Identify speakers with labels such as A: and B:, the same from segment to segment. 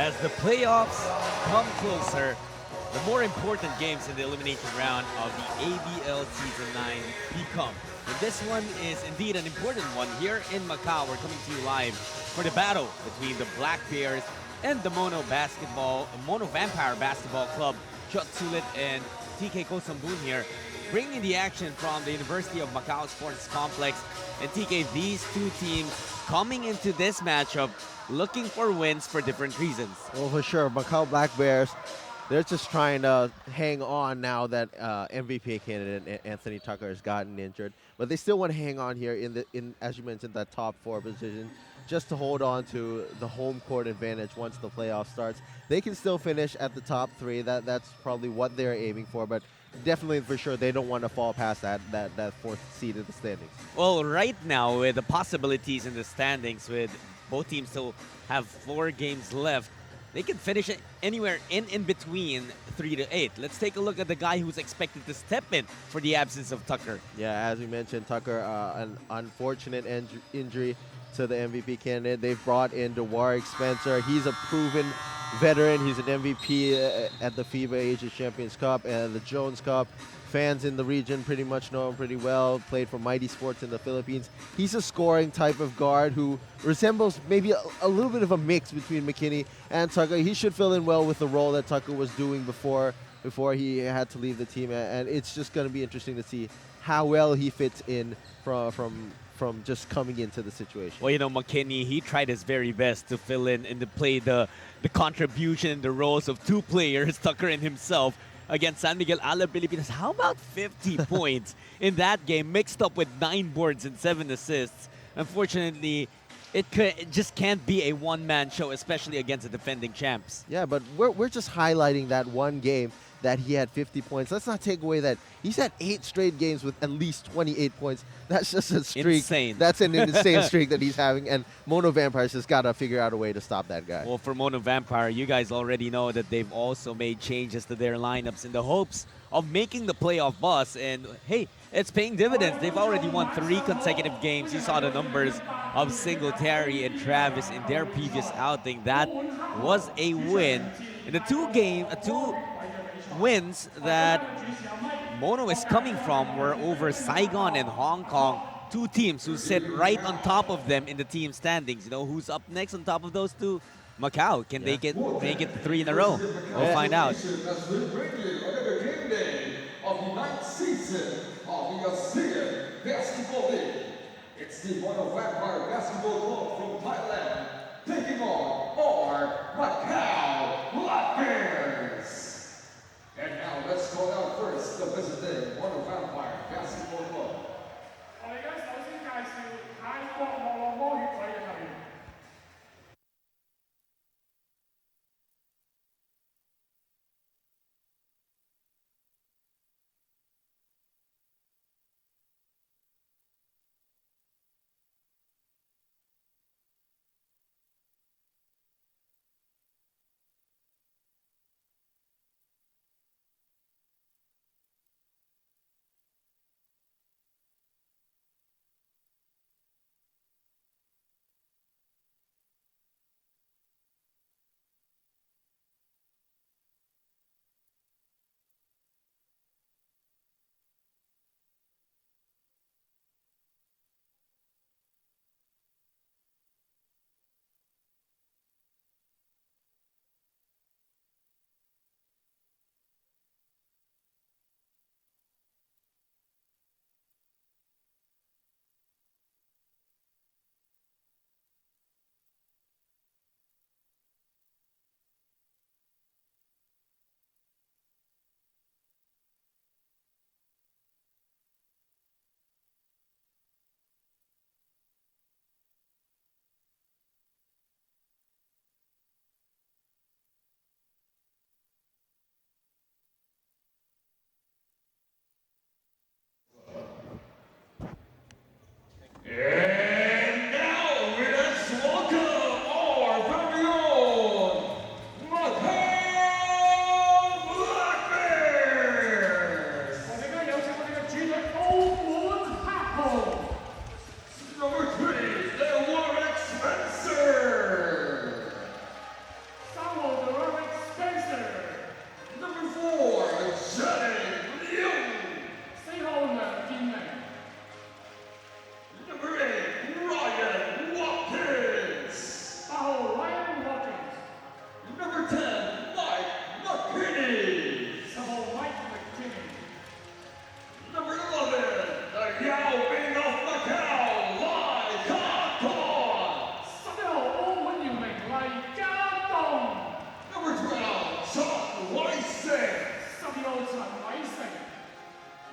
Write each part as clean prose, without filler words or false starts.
A: As the playoffs come closer, the more important games in the elimination round of the ABL Season 9 become. And this one is indeed an important one. Here in Macau, we're coming to you live for the battle between the Black Bears and the Mono Vampire Basketball Club, Chot Sulit and TK Kosambun here, bringing the action from the University of Macau Sports Complex. And TK, these two teams coming into this matchup looking for wins for different reasons.
B: Well, for sure, Macau Black Bears, they're just trying to hang on now that MVP candidate Anthony Tucker has gotten injured, but they still want to hang on here in as you mentioned that top 4 position, just to hold on to the home court advantage once the playoff starts. They can still finish at the top 3. That's probably what they're aiming for, but definitely for sure they don't want to fall past that 4th seed in the standings.
A: Well, right now with the possibilities in the standings, with both teams still have 4 games left, they can finish it anywhere in between 3 to 8. Let's take a look at the guy who's expected to step in for the absence of Tucker.
B: Yeah, as we mentioned, Tucker, an unfortunate injury to the MVP candidate. They've brought in Warwick Spencer. He's a proven veteran. He's an MVP at the FIBA Asia Champions Cup and the Jones Cup. Fans in the region pretty much know him pretty well. Played for Mighty Sports in the Philippines. He's a scoring type of guard who resembles maybe a little bit of a mix between McKinney and Tucker. He should fill in well with the role that Tucker was doing before he had to leave the team. And it's just going to be interesting to see how well he fits in from just coming into the situation.
A: Well, McKinney, he tried his very best to fill in and to play the contribution, the roles of 2 players, Tucker and himself, against San Miguel Ala Pilipinas. How about 50 points in that game, mixed up with 9 boards and 7 assists? Unfortunately, it just can't be a one-man show, especially against the defending champs.
B: Yeah, but we're just highlighting that one game that he had 50 points. Let's not take away that he's had 8 straight games with at least 28 points. That's just a streak.
A: Insane.
B: That's an insane streak that he's having, and Mono Vampires just got to figure out a way to stop that guy.
A: Well, for Mono Vampire, you guys already know that they've also made changes to their lineups in the hopes of making the playoff buzz. And hey, it's paying dividends. They've already won 3 consecutive games. You saw the numbers of Singletary and Travis in their previous outing. That was a win. In the 2 wins that Mono is coming from were over Saigon and Hong Kong, 2 teams who sit right on top of them in the team standings. Who's up next on top of those 2? Macau. Can they make it 3 in a row? We'll find out.
C: Another game day of the 9th season of the Asean Basketball League. It's the Mono Vampire Basketball Club from Thailand taking on our Macau Black Bears. And now let's call out first the visiting Mono Vampire Basketball Club.
D: 我哋而家首先介紹泰國莫洛摩協會嘅球員。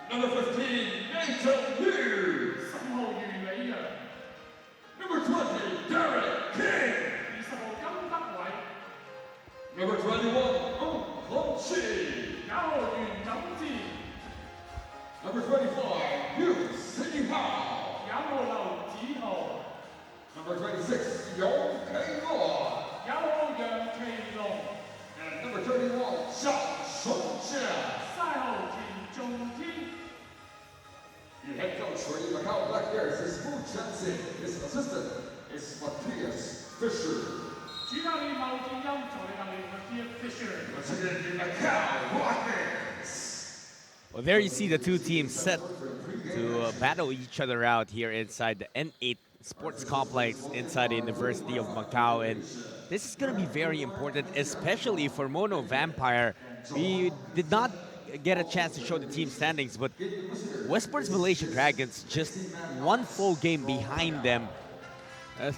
C: Number 15, Nathan Liu.
D: 10號余李陽，
C: Number 20, Derek King.
D: 20號金德偉，
C: Number 21, Ong Hong Chi.
D: 9號袁錦志，
C: Number 25, Yu Sing Hao.
D: 9號劉子豪，
C: Number 26, Yong Kei Luo.
D: 9號楊其龍，
C: And number 31, Xiao Shunjia.
D: 3號田仲天。
C: The head coach for the Macau Black Bears is Fu Chen-Sing. His assistant is Matthias Fisher.
D: 主教練劉建音，助理教練 Matthias Fisher。
C: Presented the Macau Black Bears.
A: Well, there you see the two teams set to battle each other out here inside the N8 Sports Complex inside the University of Macau. And this is going to be very important, especially for Mono Vampire. We did not get a chance to show the team standings, but Westport's Malaysia Dragons just one full game behind them.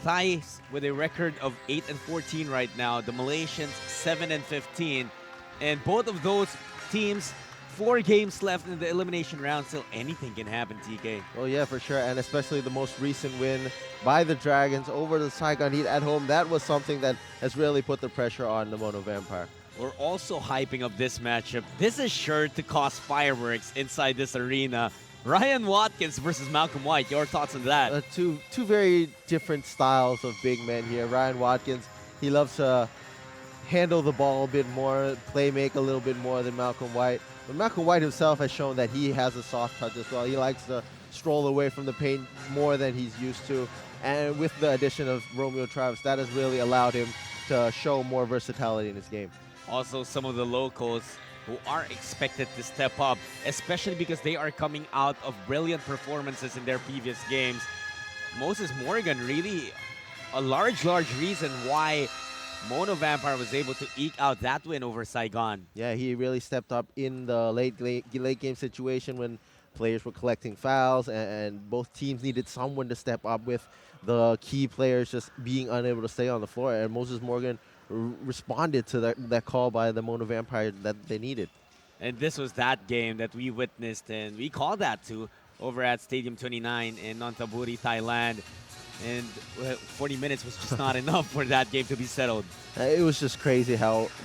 A: Thais with a record of 8-14 right now. The Malaysians 7-15, and both of those teams 4 games left in the elimination round. Still, anything can happen, TK.
B: Oh yeah, for sure, and especially the most recent win by the Dragons over the Saigon Heat at home. That was something that has really put the pressure on the Mono Vampire.
A: We're also hyping up this matchup. This is sure to cause fireworks inside this arena. Ryan Watkins versus Malcolm White. Your thoughts on that?
B: Two very different styles of big men here. Ryan Watkins, he loves to handle the ball a bit more, play make a little bit more than Malcolm White. But Malcolm White himself has shown that he has a soft touch as well. He likes to stroll away from the paint more than he's used to. And with the addition of Romeo Travis, that has really allowed him to show more versatility in his game.
A: Also, some of the locals who are expected to step up, especially because they are coming out of brilliant performances in their previous games. Moses Morgan, really a large reason why Mono Vampire was able to eke out that win over Saigon.
B: Yeah, he really stepped up in the late game situation when players were collecting fouls, and both teams needed someone to step up with the key players just being unable to stay on the floor. And Moses Morgan responded to that call by the Mono Vampire that they needed.
A: And this was that game that we witnessed, and we called that too over at Stadium 29 in Nonthaburi, Thailand. And 40 minutes was just not enough for that game to be settled.
B: It was just crazy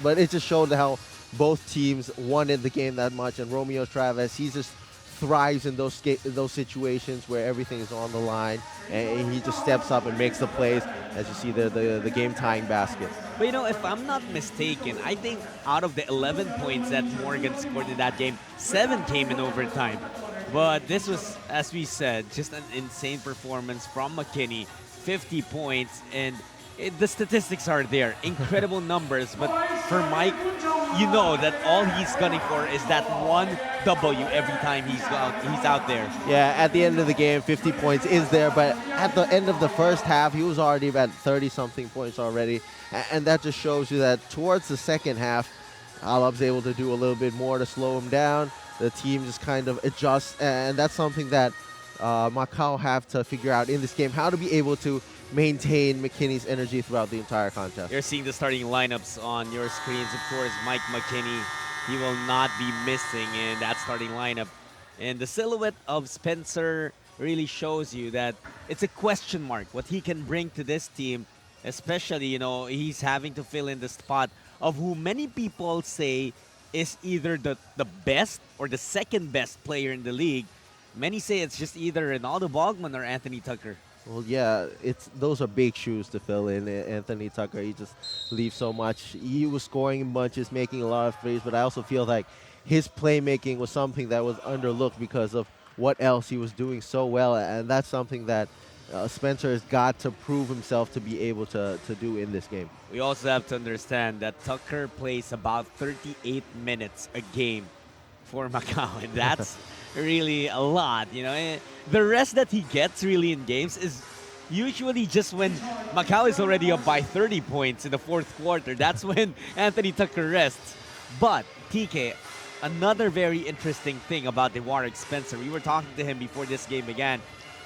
B: but it just showed how both teams wanted the game that much. And Romeo Travis, he just thrives in those situations where everything is on the line, and he just steps up and makes the plays, as you see the game-tying basket.
A: But you know, if I'm not mistaken, I think out of the 11 points that Morgan scored in that game, 7 came in overtime. But this was, as we said, just an insane performance from McKinney. 50 points, and the statistics are there. Incredible numbers. But for Mike, you know that all he's gunning for is that one W every time he's out there.
B: Yeah, at the end of the game, 50 points is there. But at the end of the first half, he was already at 30-something points already. And that just shows you that towards the second half, Alab's able to do a little bit more to slow him down. The team just kind of adjusts, and that's something that Macau have to figure out in this game, how to be able to maintain McKinney's energy throughout the entire contest.
A: You're seeing the starting lineups on your screens. Of course, Mike McKinney, he will not be missing in that starting lineup. And the silhouette of Spencer really shows you that it's a question mark what he can bring to this team, especially, you know, he's having to fill in the spot of who many people say is either the best or the second best player in the league. Many say it's just either Ronaldo Bogman or Anthony Tucker.
B: Well, yeah, those are big shoes to fill in. Anthony Tucker, he just leaves so much. He was scoring in bunches, making a lot of threes, but I also feel like his playmaking was something that was underlooked because of what else he was doing so well, and that's something that Spencer has got to prove himself to be able to do in this game.
A: We also have to understand that Tucker plays about 38 minutes a game for Macau, and that's really a lot, you know. And the rest that he gets really in games is usually just when Macau is already up by 30 points in the fourth quarter. That's when Anthony Tucker rests. But TK, another very interesting thing about Warwick Spencer, we were talking to him before this game began,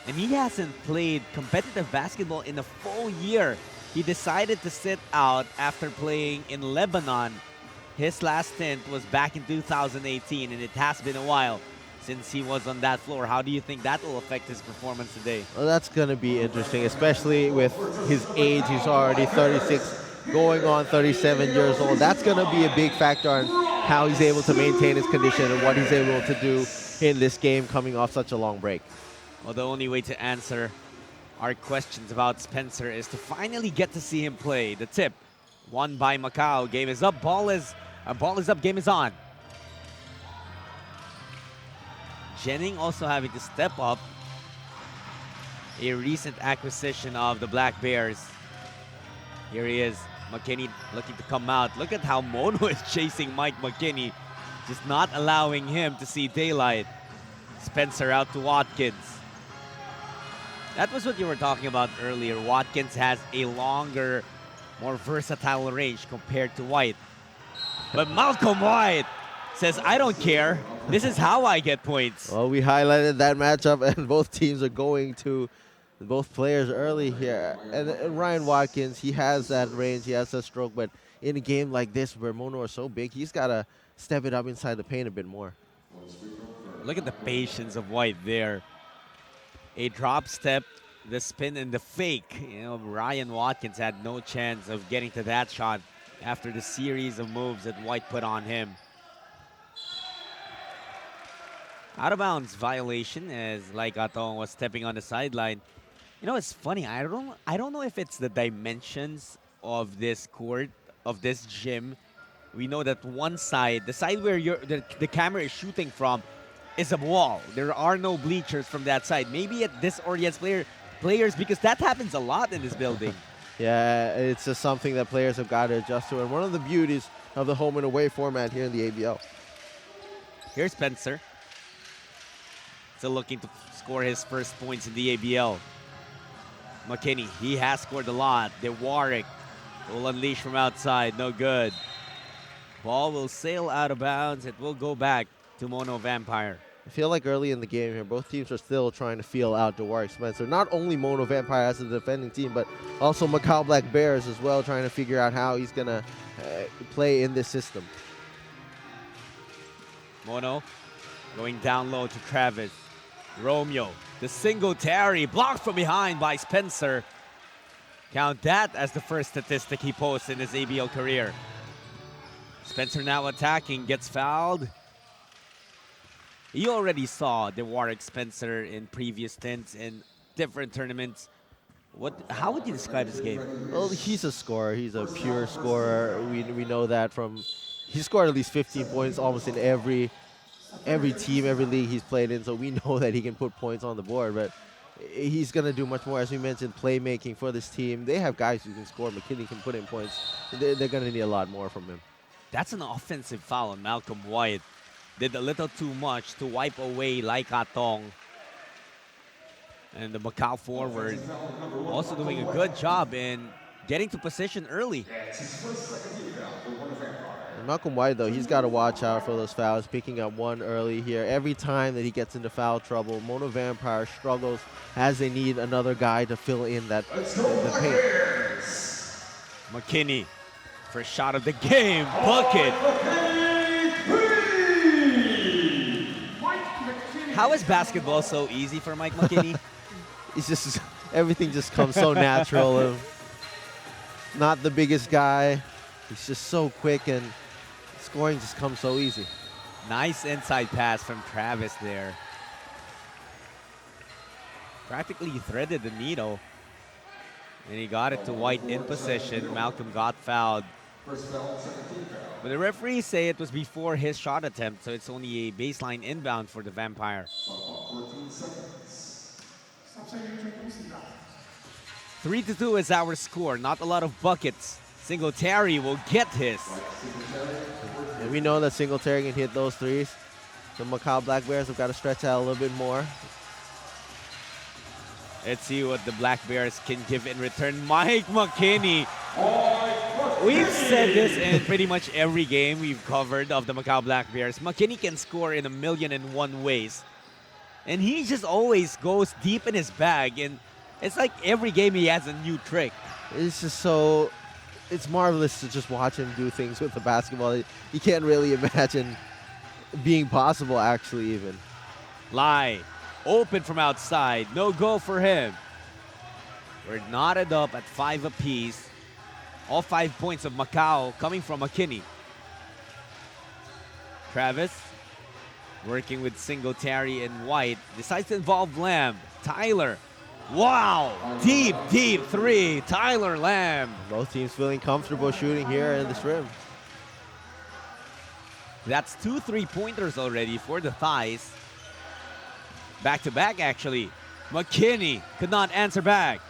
A: and he hasn't played competitive basketball in a full year. He decided to sit out after playing in Lebanon. His last stint was back in 2018, and it has been a while. since he was on that floor. How do you think that will affect his performance today?
B: Well, that's going to be interesting, especially with his age. He's already 36, going on 37 years old. That's going to be a big factor on how he's able to maintain his condition and what he's able to do in this game coming off such a long break.
A: Well, the only way to answer our questions about Spencer is to finally get to see him play. The tip, won by Macau. Game is up, ball is up, game is on. Jennings also having to step up. A recent acquisition of the Black Bears. Here he is, McKinney looking to come out. Look at how Mono is chasing Mike McKinney, just not allowing him to see daylight. Spencer out to Watkins. That was what you were talking about earlier. Watkins has a longer, more versatile range compared to White. But Malcolm White says, I don't care. This is how I get points.
B: Well, we highlighted that matchup, and both teams are going to both players early here. And Ryan Watkins, he has that range, he has that stroke, but in a game like this where Mono is so big, he's got to step it up inside the paint a bit more.
A: Look at the patience of White there. A drop step, the spin, and the fake. You know, Ryan Watkins had no chance of getting to that shot after the series of moves that White put on him. Out of bounds violation as Lai Katong was stepping on the sideline. You know, it's funny. I don't know if it's the dimensions of this court, of this gym. We know that one side, the side where the camera is shooting from, is a wall. There are no bleachers from that side. Maybe it disorients players because that happens a lot in this building.
B: Yeah, it's just something that players have got to adjust to. And one of the beauties of the home and away format here in the ABL.
A: Here's Spencer. Still looking to score his first points in the ABL. McKinney, he has scored a lot. Warwick will unleash from outside. No good. Ball will sail out of bounds. It will go back to Mono Vampire.
B: I feel like early in the game here, both teams are still trying to feel out Warwick Spencer. Not only Mono Vampire as the defending team, but also Macau Black Bears as well, trying to figure out how he's going to play in this system.
A: Mono going down low to Travis. Romeo, the single Terry, blocked from behind by Spencer. Count that as the first statistic he posts in his ABL career. Spencer now attacking, gets fouled. You already saw the Warwick Spencer in previous stints in different tournaments. How would you describe his game?
B: Well, he's a scorer. He's a pure scorer. We know that from... He scored at least 15 points almost in every team, every league he's played in, so we know that he can put points on the board, but he's going to do much more. As we mentioned, playmaking for this team. They have guys who can score. McKinney can put in points. They're going to need a lot more from him.
A: That's an offensive foul on Malcolm White. Did a little too much to wipe away Lai Katong. And the Macau forward also doing a good job in getting to position early.
B: And Malcolm White, though, he's got to watch out for those fouls, picking up one early here. Every time that he gets into foul trouble, Mono Vampire struggles as they need another guy to fill in the paint.
A: McKinney, first shot of the game, bucket. How is basketball so easy for Mike McKinney?
B: It's just, everything just comes so natural. Not the biggest guy. He's just so quick, and scoring just comes so easy.
A: Nice inside pass from Travis there. Practically threaded the needle. And he got it to White in position. Malcolm got fouled. But the referees say it was before his shot attempt, so it's only a baseline inbound for the Vampire. 3-2 is our score. Not a lot of buckets. Singletary will get his.
B: And we know that Singletary can hit those threes. The Macau Black Bears have got to stretch out a little bit more.
A: Let's see what the Black Bears can give in return. Mike McKinney. We've said this in pretty much every game we've covered of the Macau Black Bears. McKinney can score in 1,000,001 ways. And he just always goes deep in his bag. And it's like every game he has a new trick.
B: It's just so... It's marvelous to just watch him do things with the basketball. You can't really imagine being possible, actually, even.
A: Lai, open from outside. No go for him. We're knotted up at 5 apiece. All 5 points of Macau coming from McKinney. Travis, working with Singletary and White, decides to involve Lamb. Tyler, wow! Deep, deep three. Tyler Lamb.
B: Both teams feeling comfortable shooting here in this rim.
A: That's 2 3-pointers already for the Thighs. Back to back, actually. McKinney could not answer back.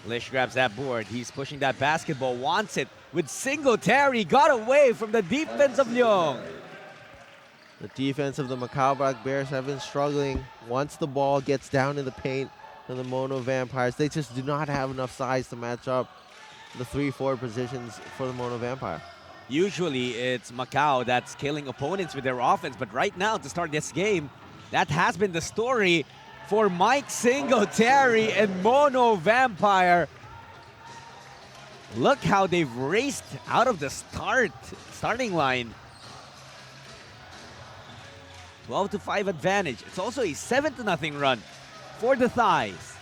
A: Lish grabs that board. He's pushing that basketball, wants it with Singletary. Got away from the defense of Leong.
B: The defense of the Macau Black Bears have been struggling. Once the ball gets down in the paint for the Mono Vampires, they just do not have enough size to match up the 3-4 positions for the Mono Vampire.
A: Usually it's Macau that's killing opponents with their offense, but right now to start this game, that has been the story for Mike Singletary and Mono Vampire. Look how they've raced out of the starting line. 12-5 advantage. It's also a 7-0 run for the Thighs.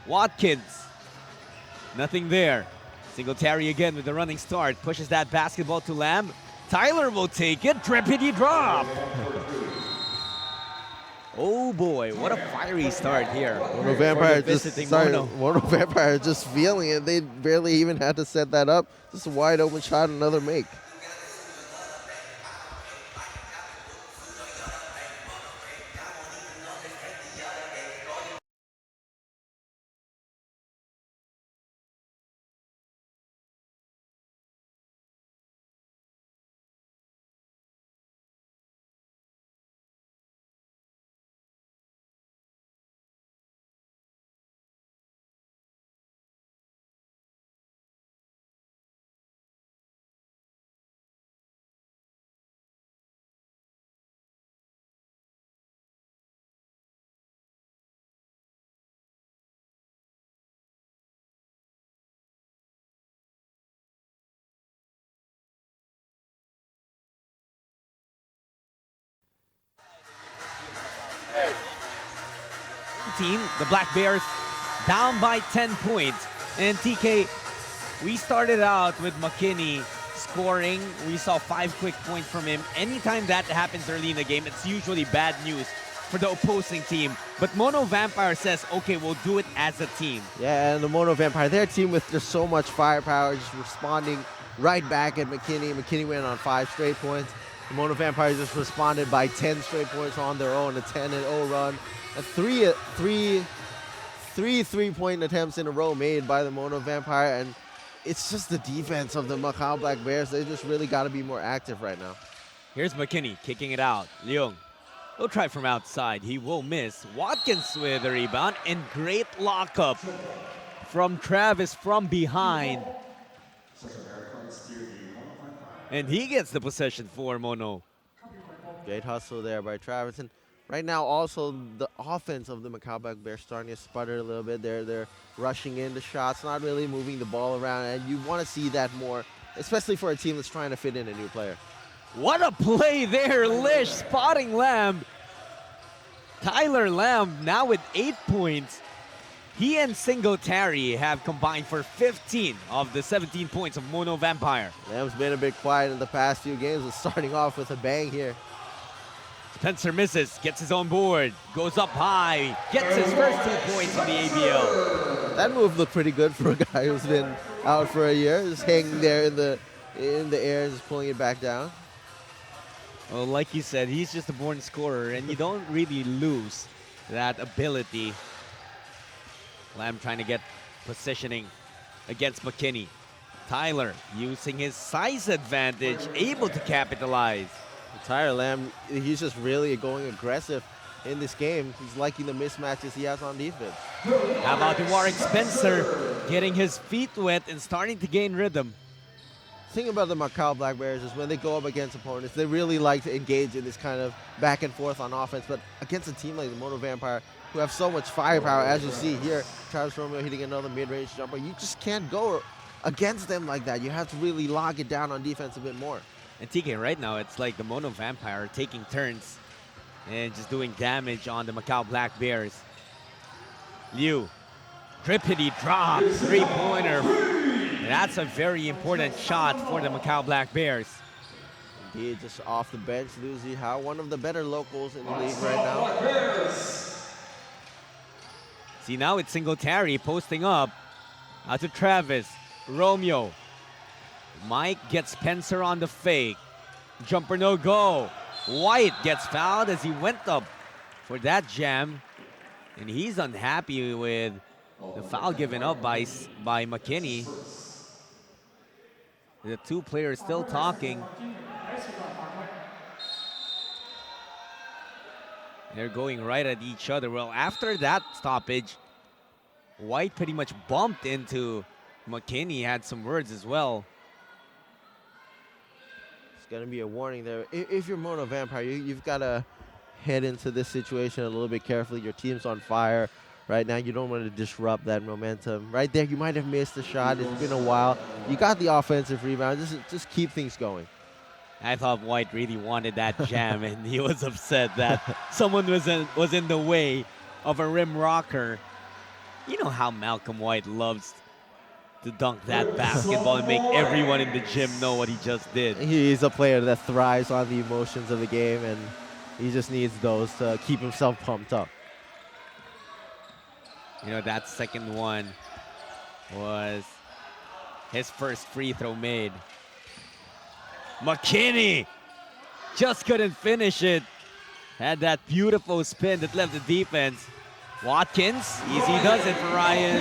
A: Watkins, nothing there. Singletary again with the running start. Pushes that basketball to Lamb. Tyler will take it. Drippity drop. Oh boy, what a fiery start here.
B: Mono Vampire
A: Mono.
B: Mono Vampire just feeling it. They barely even had to set that up. Just a wide open shot, another make.
A: Team, the Black Bears, down by 10 points. And TK, we started out with McKinney scoring. We saw 5 quick points from him. Anytime that happens early in the game, it's usually bad news for the opposing team. But Mono Vampire says, okay, we'll do it as a team.
B: Yeah, and the Mono Vampire, their team with just so much firepower, just responding right back at McKinney. McKinney went on 5 straight points. The Mono Vampire just responded by 10 straight points on their own, a 10-0 run. Three 3-point attempts in a row made by the Mono Vampire, and it's just the defense of the Macau Black Bears. They just really got to be more active right now.
A: Here's McKinney kicking it out. Leung will try from outside. He will miss. Watkins with the rebound, and great lockup from Travis from behind. And he gets the possession for Mono.
B: Great hustle there by Travis. And right now, also, the offense of the Macau Black Bears starting to sputter a little bit. They're rushing into shots, not really moving the ball around, and you want to see that more, especially for a team that's trying to fit in a new player.
A: What a play there, Lish spotting Lamb. Tyler Lamb now with 8 points. He and Singletary have combined for 15 of the 17 points of Mono Vampire.
B: Lamb's been a bit quiet in the past few games, but starting off with a bang here.
A: Spencer misses, gets his own board, goes up high, gets his first 2 points in the ABL.
B: That move looked pretty good for a guy who's been out for a year, just hanging there in the air, just pulling it back down.
A: Well, like you said, he's just a born scorer, and you don't really lose that ability. Lamb trying to get positioning against McKinney. Tyler using his size advantage, able to capitalize.
B: Tyler Lamb, he's just really going aggressive in this game. He's liking the mismatches he has on defense.
A: How about the Warwick Spencer getting his feet wet and starting to gain rhythm?
B: The thing about the Macau Black Bears is when they go up against opponents, they really like to engage in this kind of back and forth on offense. But against a team like the Mono Vampire, who have so much firepower, as you see here, Travis Romeo hitting another mid-range jumper, you just can't go against them like that. You have to really lock it down on defense a bit more.
A: And TK, right now, it's like the Mono Vampire taking turns and just doing damage on the Macau Black Bears. Liu, trippity drop, three-pointer. That's a very important shot for the Macau Black Bears.
B: Indeed, just off the bench, Liu Zihao, one of the better locals in the league right now.
A: See, now it's Singletary posting up. Out to Travis. Romeo. Mike gets Spencer on the fake. Jumper no go. White gets fouled as he went up for that jam. And he's unhappy with the foul given up by McKinney. The two players still talking. They're going right at each other. Well, after that stoppage, White pretty much bumped into McKinney, had some words as well.
B: It's going to be a warning there. If you're Mono Vampire, you've got to head into this situation a little bit carefully. Your team's on fire right now. You don't want to disrupt that momentum. Right there, you might have missed a shot. It's been a while. You got the offensive rebound. Just keep things going.
A: I thought White really wanted that jam, and he was upset that someone was in the way of a rim rocker. You know how Malcolm White loves to dunk that basketball and make everyone in the gym know what he just did.
B: He's a player that thrives on the emotions of the game, and he just needs those to keep himself pumped up.
A: You know, that second one was his first free throw made. McKinney just couldn't finish it. Had that beautiful spin that left the defense. Watkins, easy does it for Ryan.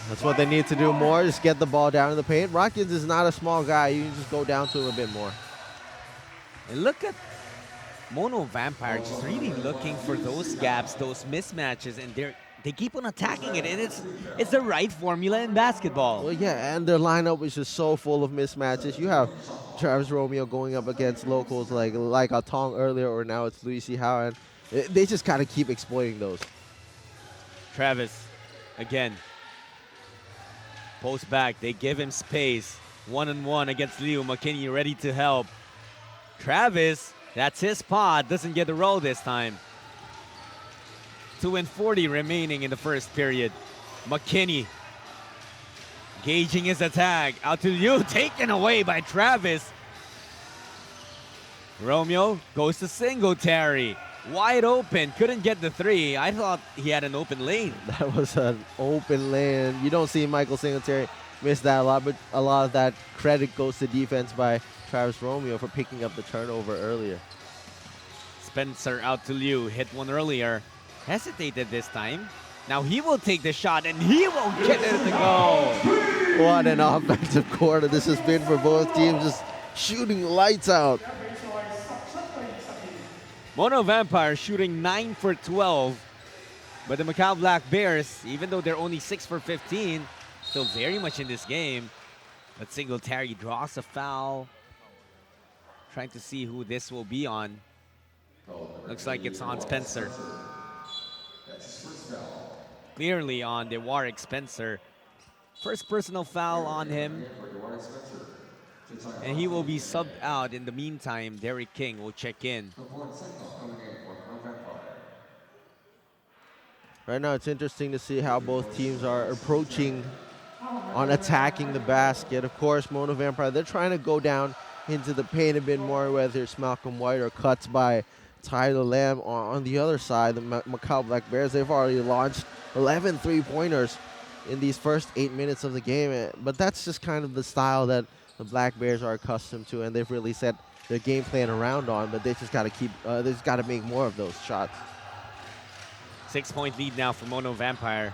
B: That's what they need to do more, just get the ball down in the paint. Watkins is not a small guy. You can just go down to him a bit more.
A: And look at Mono Vampire just really looking for those gaps, those mismatches, and they keep on attacking it, and it's the right formula in basketball.
B: Well, yeah, and their lineup is just so full of mismatches. You have Travis Romeo going up against locals like a Tong earlier, or now it's Luis Hao, and they just got to keep exploiting those.
A: Travis, again, post back. They give him space. 1-on-1 against Liu. McKinney ready to help. Travis, that's his spot. Doesn't get the roll this time. 2:40 remaining in the first period. McKinney gauging his attack. Out to Liu, taken away by Travis. Romeo goes to Singletary. Wide open, couldn't get the three. I thought he had an open lane.
B: That was an open lane. You don't see Michael Singletary miss that a lot, but a lot of that credit goes to defense by Travis Romeo for picking up the turnover earlier.
A: Spencer out to Liu, hit one earlier. Hesitated this time. Now he will take the shot and he will get it to go.
B: What an offensive quarter this has been for both teams, just shooting lights out.
A: Mono Vampire shooting 9 for 12. But the Macau Black Bears, even though they're only 6 for 15, still very much in this game. But Singletary draws a foul. Trying to see who this will be on. Looks like it's on Spencer. Clearly on the Warwick Spencer. First personal foul on him. And he will be subbed out. In the meantime, Derek King will check in.
B: Right now, it's interesting to see how both teams are approaching on attacking the basket. Of course, Mono Vampire, they're trying to go down into the paint a bit more, whether it's Malcolm White or cuts by Tyler Lamb. On the other side, the Macau Black Bears, they've already launched 11 three-pointers in these first 8 minutes of the game. But that's just kind of the style that the Black Bears are accustomed to, and they've really set their game plan around on. But they just got to they just got to make more of those shots.
A: 6-point lead now for Mono Vampire.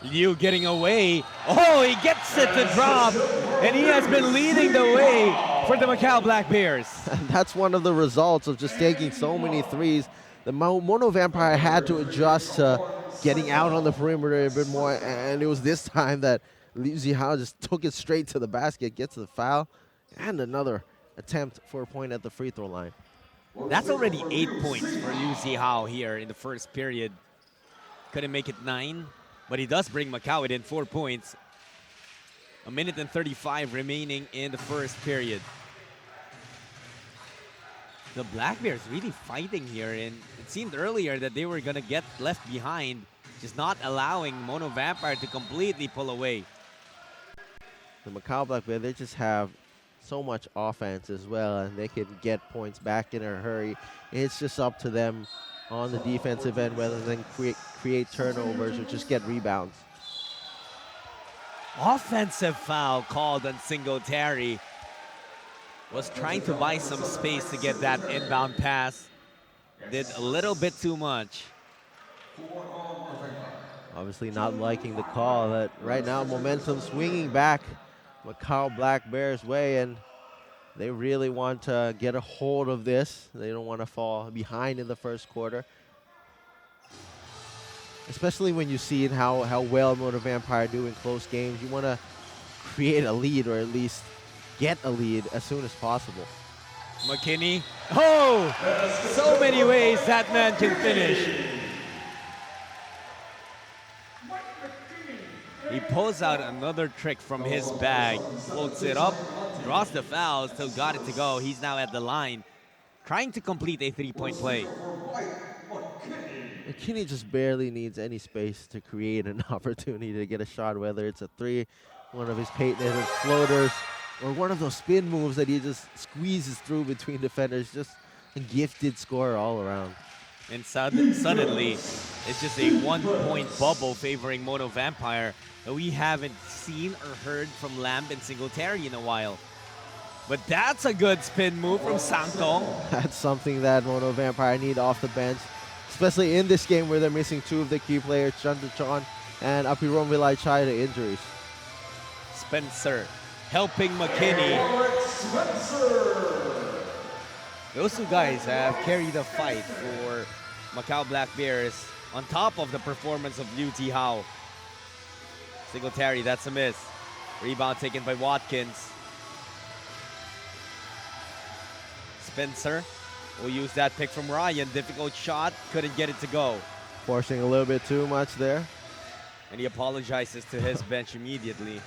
A: Liu getting away. Oh, he gets it to drop, and he has been leading the way for the Macau Black Bears.
B: And that's one of the results of just taking so many threes. The Mono Vampire had to adjust to getting out on the perimeter a bit more, and it was this time that Liu Zihao just took it straight to the basket, gets the foul, and another attempt for a point at the free throw line.
A: That's already 8 points for Liu Zihao here in the first period. Couldn't make it 9, but he does bring Macau within 4 points. A minute and 35 remaining in the first period. The Black Bears really fighting here, and it seemed earlier that they were gonna get left behind, just not allowing Mono Vampire to completely pull away.
B: The Macau Black Bears, they just have so much offense as well, and they can get points back in a hurry. It's just up to them on the defensive end, whether they create turnovers or just get rebounds.
A: Offensive foul called on Singletary. Was trying to buy some space to get that inbound pass. Did a little bit too much.
B: Obviously not liking the call. That right now momentum swinging back Macau Black Bears way, and they really want to get a hold of this. They don't want to fall behind in the first quarter. Especially when you see how well Mono Vampire do in close games. You want to create a lead, or at least get a lead as soon as possible.
A: McKinney. Oh! So many ways that man can finish. He pulls out another trick from his bag, floats it up, draws the foul, still got it to go. He's now at the line, trying to complete a three-point play.
B: McKinney just barely needs any space to create an opportunity to get a shot, whether it's a three, one of his patented floaters, or one of those spin moves that he just squeezes through between defenders. Just a gifted scorer all around.
A: And suddenly, it's just a one-point bubble favoring Mono Vampire that we haven't seen or heard from Lamb and Singletary in a while. But that's a good spin move from Sangtong.
B: That's something that Mono Vampire need off the bench, especially in this game where they're missing two of the key players, Chandrachon and Apiron Vilaichai, to injuries.
A: Spencer helping McKinney. Those two guys have carried the fight for Macau Black Bears on top of the performance of Liu Tihao. Singletary, that's a miss. Rebound taken by Watkins. Spencer will use that pick from Ryan. Difficult shot, couldn't get it to go.
B: Forcing a little bit too much there.
A: And he apologizes to his bench immediately.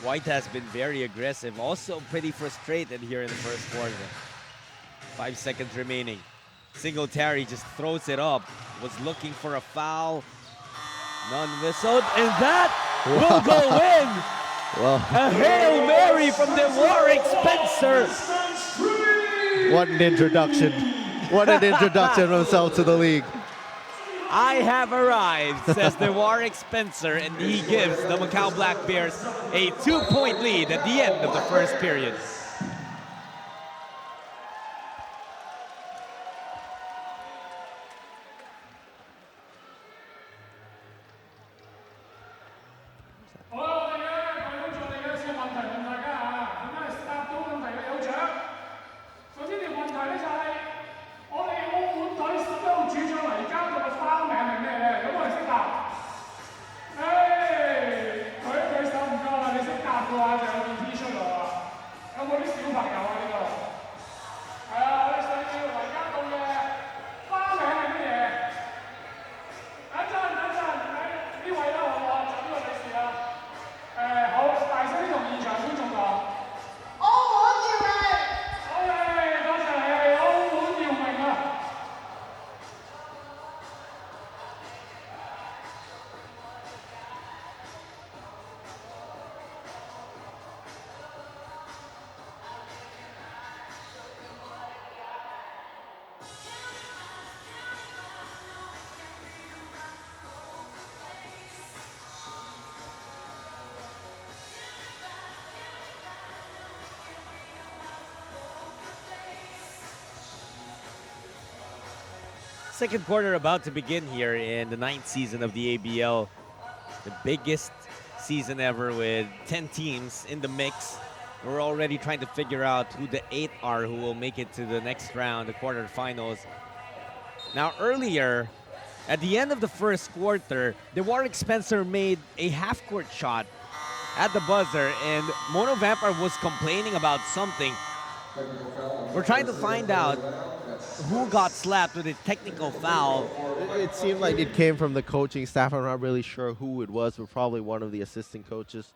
A: White has been very aggressive, also pretty frustrated here in the first quarter. 5 seconds remaining. Singletary just throws it up, was looking for a foul. None whistled, and that will go in!
B: Well,
A: A Hail Mary from the Warwick Spencer!
B: what an introduction. What an introduction of himself to the league.
A: I have arrived, says the Warwick Spencer, and he gives the Macau Black Bears a 2-point lead at the end of the first period. Second quarter about to begin here in the 9th season of the ABL. The biggest season ever with 10 teams in the mix. We're already trying to figure out who the 8 are who will make it to the next round, the quarterfinals. Now earlier, at the end of the first quarter, the Warwick Spencer made a half-court shot at the buzzer, and Mono Vampire was complaining about something.
C: Technical foul on
A: We're trying to find out who got slapped with a technical foul.
B: It seemed like it came from the coaching staff. I'm not really sure who it was, but probably one of the assistant coaches.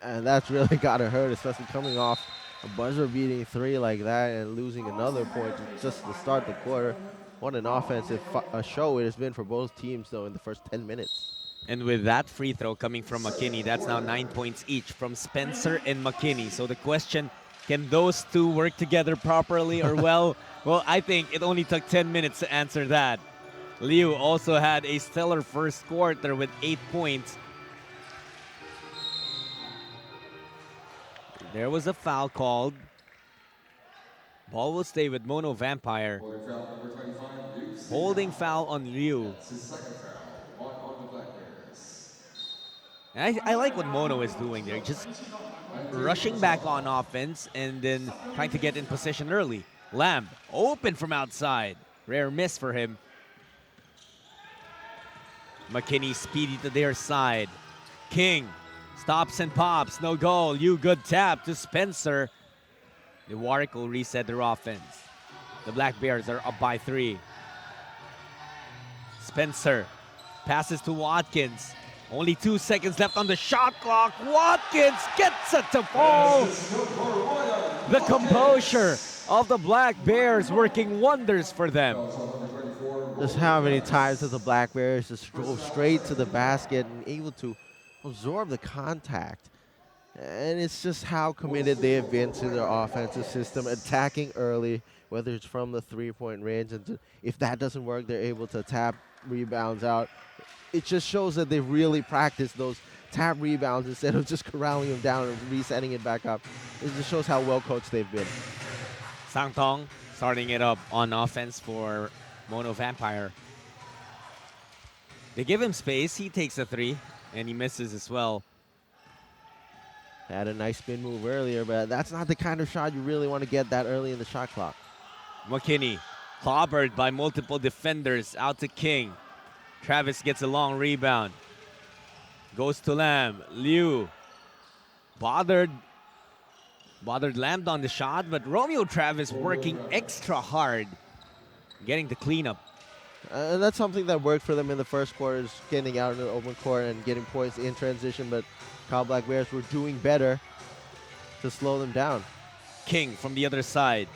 B: And that's really got to hurt, especially coming off a buzzer-beating 3 like that and losing another point just to start the quarter. What an offensive show it has been for both teams, though, in the first 10 minutes.
A: And with that free throw coming from McKinney, that's now 9 points each from Spencer and McKinney. So the question, can those two work together properly or well? Well, I think it only took 10 minutes to answer that. Liu also had a stellar first quarter with 8 points. There was a foul called. Ball will stay with Mono Vampire.
C: Holding foul number 25, Liu.
A: Holding foul on Liu.
C: That's his second foul on the Black Bears.
A: And I like what Mono is doing there. Just rushing back on offense and then trying to get in position early. Lamb open from outside. Rare miss for him. McKinney speedy to their side. King stops and pops. No goal. You good tap to Spencer. The Warwick will reset their offense. The Black Bears are up by 3. Spencer passes to Watkins. Only 2 seconds left on the shot clock. Watkins gets it to fall. The composure of the Black Bears working wonders for them.
B: Just how many times has the Black Bears just drove straight to the basket and able to absorb the contact. And it's just how committed they have been to their offensive system, attacking early, whether it's from the three-point range. And if that doesn't work, they're able to tap rebounds out. It just shows that they've really practiced those tap rebounds instead of just corralling them down and resetting it back up. It just shows how well coached they've been.
A: Sang Tong starting it up on offense for Mono Vampire. They give him space. He takes a 3, and he misses as well.
B: Had a nice spin move earlier, but that's not the kind of shot you really want to get that early in the shot clock.
A: McKinney clobbered by multiple defenders out to King. Travis gets a long rebound. Goes to Lamb. Liu bothered Lamb on the shot, but Romeo Travis working extra hard, getting the cleanup.
B: And that's something that worked for them in the first quarter, is getting out in the open court and getting points in transition, but Cal Black Bears were doing better to slow them down.
A: King from the other side.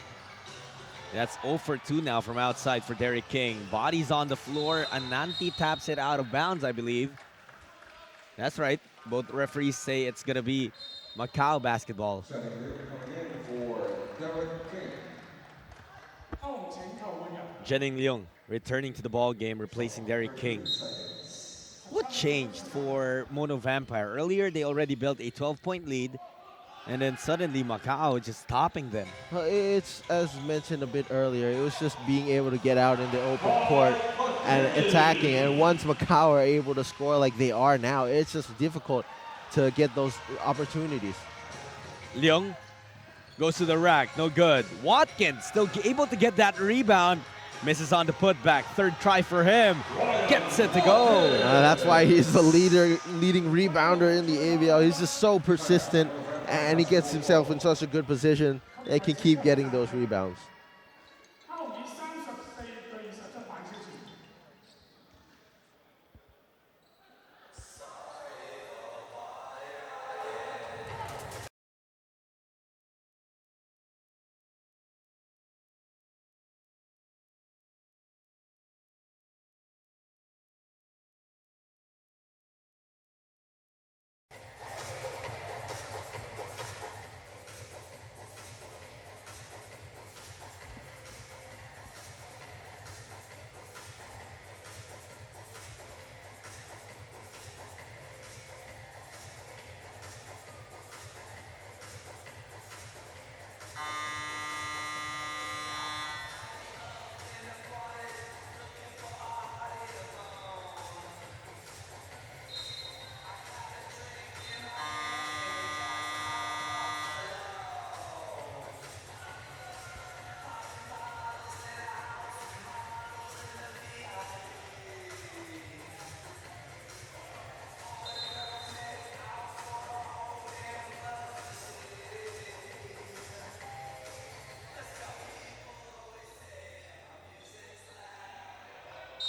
A: That's 0 for 2 now from outside for Derek King. Bodies on the floor. Ananti taps it out of bounds, I believe. That's right. Both referees say it's going to be Macau basketball.
C: Second coming in for Derek King.
D: 後請球換入。
A: Jening Leung returning to the ball game, replacing Derek King. What changed for Mono Vampire? Earlier, they already built a 12-point lead, and then suddenly Macau just stopping them.
B: Well, it's, as mentioned a bit earlier, it was just being able to get out in the open court and attacking. And once Macau are able to score like they are now, it's just difficult to get those opportunities.
A: Leung goes to the rack, no good. Watkins still able to get that rebound. Misses on the putback. 3rd try for him. Gets it to go.
B: That's why he's the leading rebounder in the ABL. He's just so persistent, and he gets himself in such a good position that he can keep getting those rebounds.
D: 後以34對27反超前。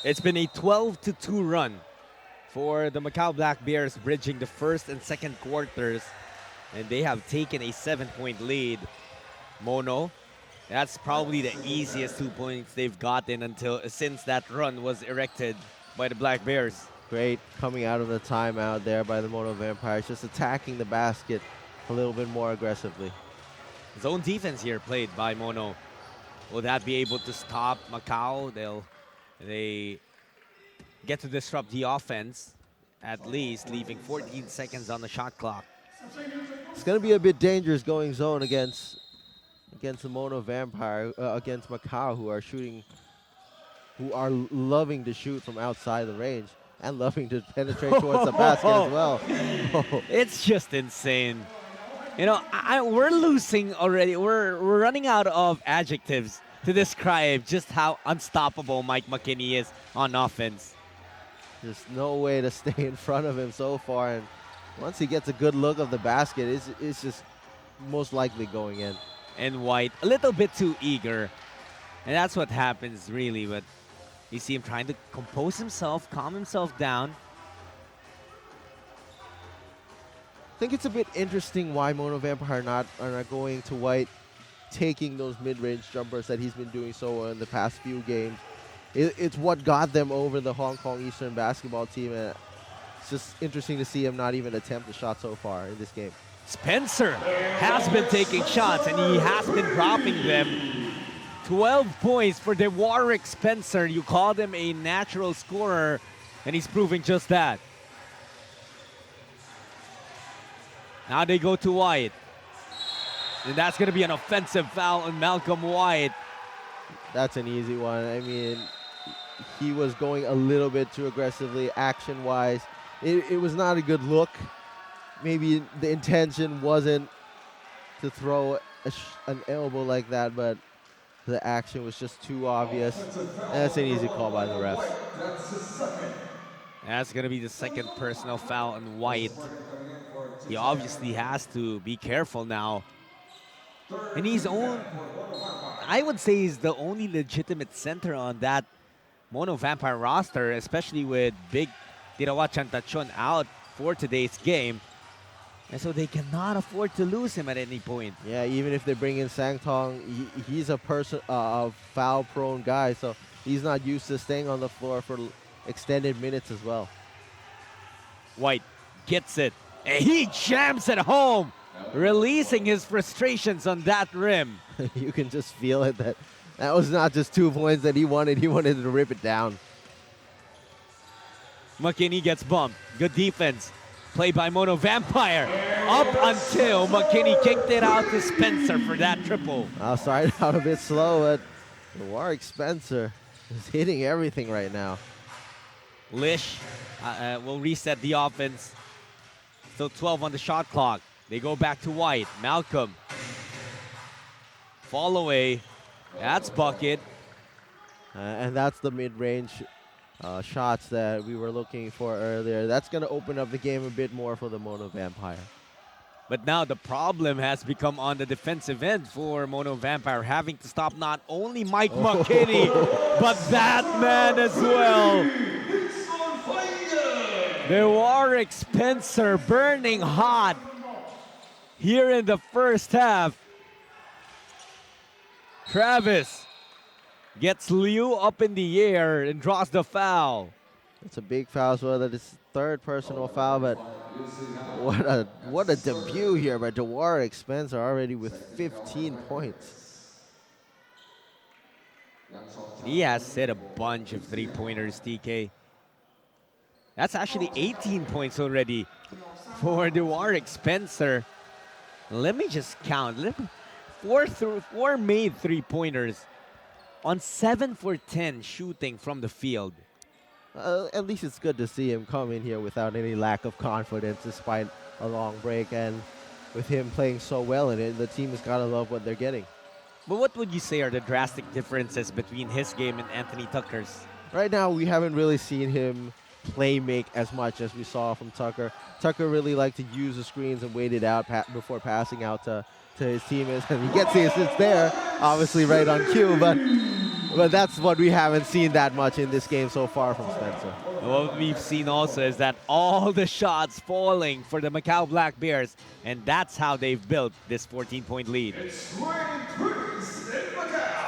A: It's been a 12-2 run for the Macau Black Bears, bridging the first and second quarters, and they have taken a 7-point lead. Mono, that's probably the easiest 2 points they've gotten since that run was erected by the Black Bears.
B: Great coming out of the timeout there by the Mono Vampires, just attacking the basket a little bit more aggressively.
A: Zone defense here played by Mono. Will that be able to stop Macau? They get to disrupt the offense, at least, leaving 14 seconds on the shot clock.
B: It's going to be a bit dangerous going zone against the Mono Vampire, against Macau, who are loving to shoot from outside the range and loving to penetrate towards the basket as well.
A: It's just insane. You know, we're losing already. We're running out of adjectives to describe just how unstoppable Mike McKinney is on offense.
B: There's no way to stay in front of him so far, and once he gets a good look of the basket, it's just most likely going in.
A: And White, a little bit too eager. And that's what happens, really. But you see him trying to compose himself, calm himself down.
B: I think it's a bit interesting why Mono Vampire are not going to White, taking those mid-range jumpers that he's been doing so well in the past few games. It's what got them over the Hong Kong Eastern basketball team, and it's just interesting to see him not even attempt a shot so far in this game.
A: Spencer has been taking shots, and he has been dropping them. 12 points for the Warwick Spencer. You called him a natural scorer, and he's proving just that. Now they go to White. And that's going to be an offensive foul on Malcolm White.
B: That's an easy one. I mean, he was going a little bit too aggressively action-wise. It was not a good look. Maybe the intention wasn't to throw an elbow like that, but the action was just too obvious. And that's an easy call by the refs.
A: That's going to be the second personal foul on White. He obviously has to be careful now. And I would say he's the only legitimate center on that Mono Vampire roster, especially with Big Tirawa Chantachon out for today's game. And so they cannot afford to lose him at any point.
B: Yeah, even if they bring in Sang Tong, he's a foul-prone guy, so he's not used to staying on the floor for extended minutes as well.
A: White gets it, and he jams it home, releasing his frustrations on that rim.
B: You can just feel it. That was not just 2 points that he wanted. He wanted to rip it down.
A: McKinney gets bumped. Good defense. Play by Mono Vampire. Up until McKinney kicked it out to Spencer for that triple.
B: I'll start out a bit slow, but Warwick Spencer is hitting everything right now.
A: Lish will reset the offense. Still 12 on the shot clock. They go back to White. Malcolm. Fall away. That's bucket.
B: And that's the mid-range shots that we were looking for earlier. That's going to open up the game a bit more for the Mono Vampire.
A: But now the problem has become on the defensive end for Mono Vampire, having to stop not only Mike McKinney, but that man as well. The Warwick Spencer burning hot here in the first half. Travis gets Liu up in the air and draws the foul.
B: It's a big foul as well. That is third personal foul, but what a debut here by Warwick Spencer already with 15 points.
A: He has hit a bunch of three-pointers, TK. That's actually 18 points already for Warwick Spencer. Let me just count. Four made three-pointers on 7 for 10 shooting from the field.
B: At least it's good to see him come in here without any lack of confidence despite a long break, and with him playing so well in it, the team has got to love what they're getting.
A: But what would you say are the drastic differences between his game and Anthony Tucker's?
B: Right now, we haven't really seen him play make as much as we saw from Tucker. Tucker really liked to use the screens and wait it out before passing out to his teammates, and he gets the assist there, obviously right on cue, but But that's what we haven't seen that much in this game so far from Spencer.
A: And what we've seen also is that all the shots falling for the Macau Black Bears, and that's how they've built this 14-point lead.
C: It's raining trees in Macau.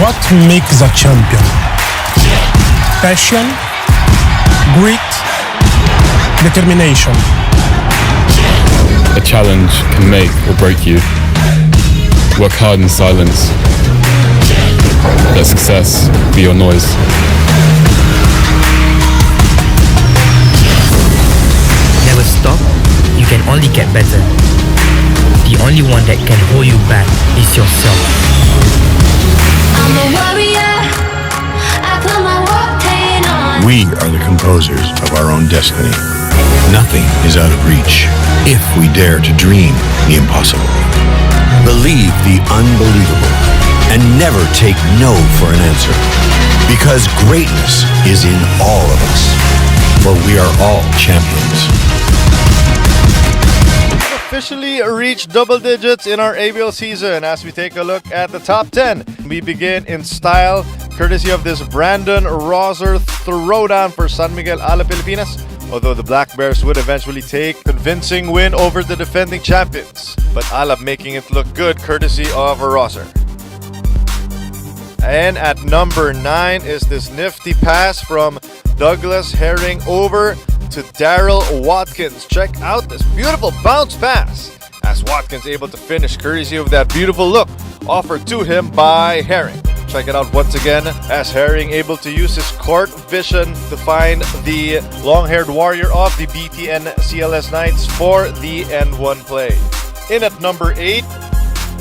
E: what makes a champion? Passion, grit, determination.
F: A challenge can make or break you. Work hard in silence. Let success be your noise.
G: Never stop, you can only get better. The only one that can hold you back is yourself.
H: I'm a warrior, I put my war paint on.
I: We are the composers of our own destiny. Nothing is out of reach if we dare to dream the impossible. Believe the unbelievable and never take no for an answer. Because greatness is in all of us. For we are all champions.
J: Officially reached double digits in our ABL season. As we take a look at the top 10, we begin in style, courtesy of this Brandon Roser throwdown for San Miguel Ala Pilipinas. Although the Black Bears would eventually take convincing win over the defending champions. But Alab making it look good, courtesy of Roser. And at number 9 is this nifty pass from Douglas Herring over to Daryl Watkins. Check out this beautiful bounce pass as Watkins able to finish courtesy of that beautiful look offered to him by Herring. Check it out once again as Herring able to use his court vision to find the long-haired warrior of the BTN CLS Knights for the N1 play. In at number 8,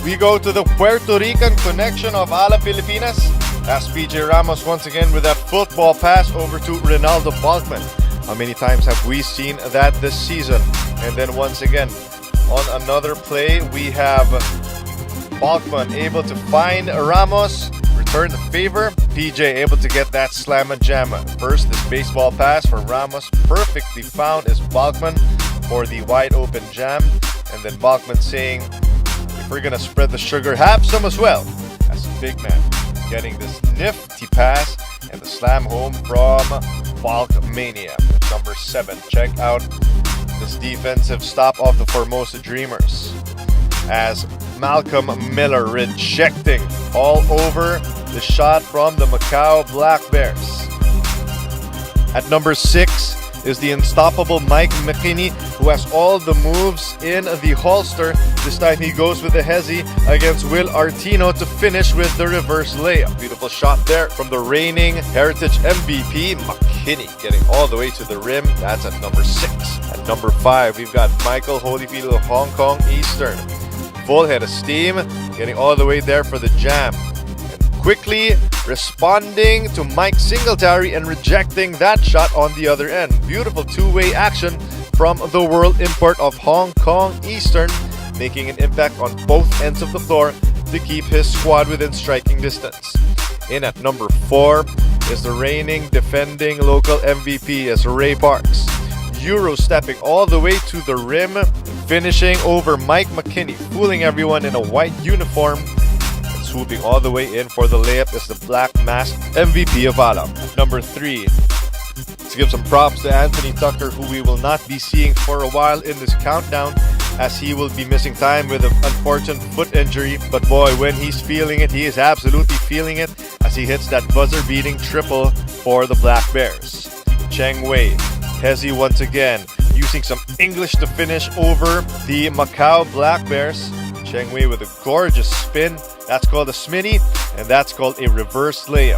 J: we go to the Puerto Rican connection of Ala Pilipinas as PJ Ramos once again with that football pass over to Ronaldo Balkman. How many times have we seen that this season? And then once again, on another play, we have Balkman able to find Ramos, return the favor. PJ able to get that slam and jam. First, this baseball pass for Ramos, perfectly found is Balkman for the wide open jam. And then Balkman saying, if we're gonna spread the sugar, have some as well. As a big man getting this nifty pass and the slam home from Balkmania. Number 7. Check out this defensive stop of the Formosa Dreamers as Malcolm Miller rejecting all over the shot from the Macau Black Bears. At number 6 is the unstoppable Mike McKinney, who has all the moves in the holster. This time he goes with the hezi against Will Artino to finish with the reverse layup. Beautiful shot there from the reigning Heritage MVP, McKinney, getting all the way to the rim. That's at number 6. At number 5, we've got Michael Holyfield of Hong Kong Eastern. Full head of steam, getting all the way there for the jam. Quickly responding to Mike Singletary and rejecting that shot on the other end. Beautiful two-way action from the world import of Hong Kong Eastern, making an impact on both ends of the floor to keep his squad within striking distance. In at number 4 is the reigning defending local MVP as Ray Parks. Euro stepping all the way to the rim, finishing over Mike McKinney, fooling everyone in a white uniform. Swooping all the way in for the layup is the black masked MVP of Ala. Number 3, let's give some props to Anthony Tucker, who we will not be seeing for a while in this countdown as he will be missing time with an unfortunate foot injury. But boy, when he's feeling it, he is absolutely feeling it as he hits that buzzer-beating triple for the Black Bears. Cheng Wei, hezi once again, using some English to finish over the Macau Black Bears. Cheng Wei with a gorgeous spin. That's called a smitty, and that's called a reverse layup.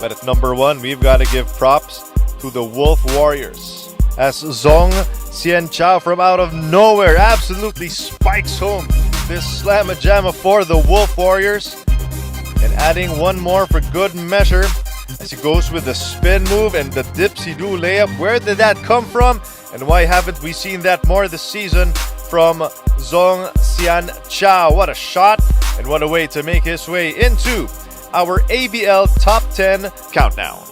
J: But at number 1, we've got to give props to the Wolf Warriors as Zong Xian Chao from out of nowhere absolutely spikes home this slamma-jamma for the Wolf Warriors, and adding one more for good measure as he goes with the spin move and the dipsy-do layup. Where did that come from? And why haven't we seen that more this season from Zong Xian Chao? What a shot, and what a way to make his way into our ABL Top 10 Countdown.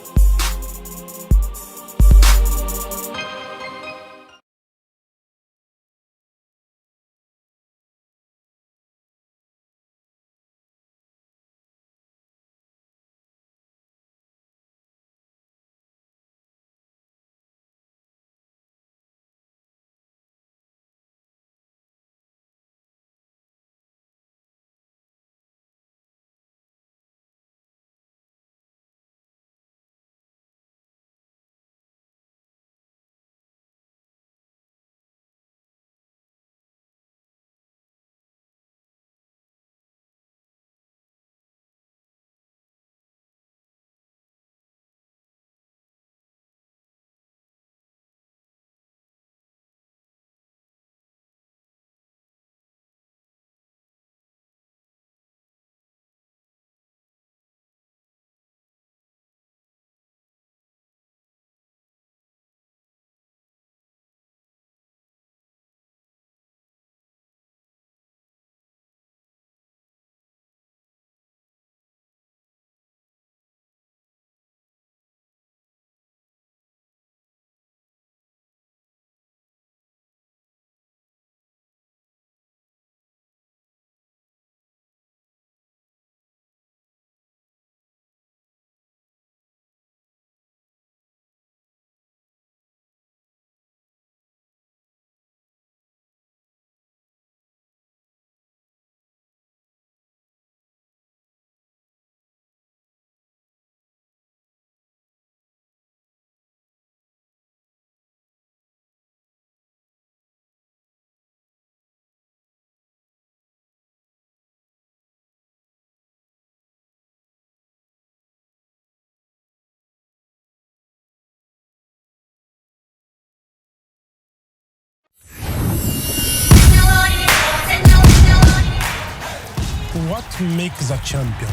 E: What makes a champion?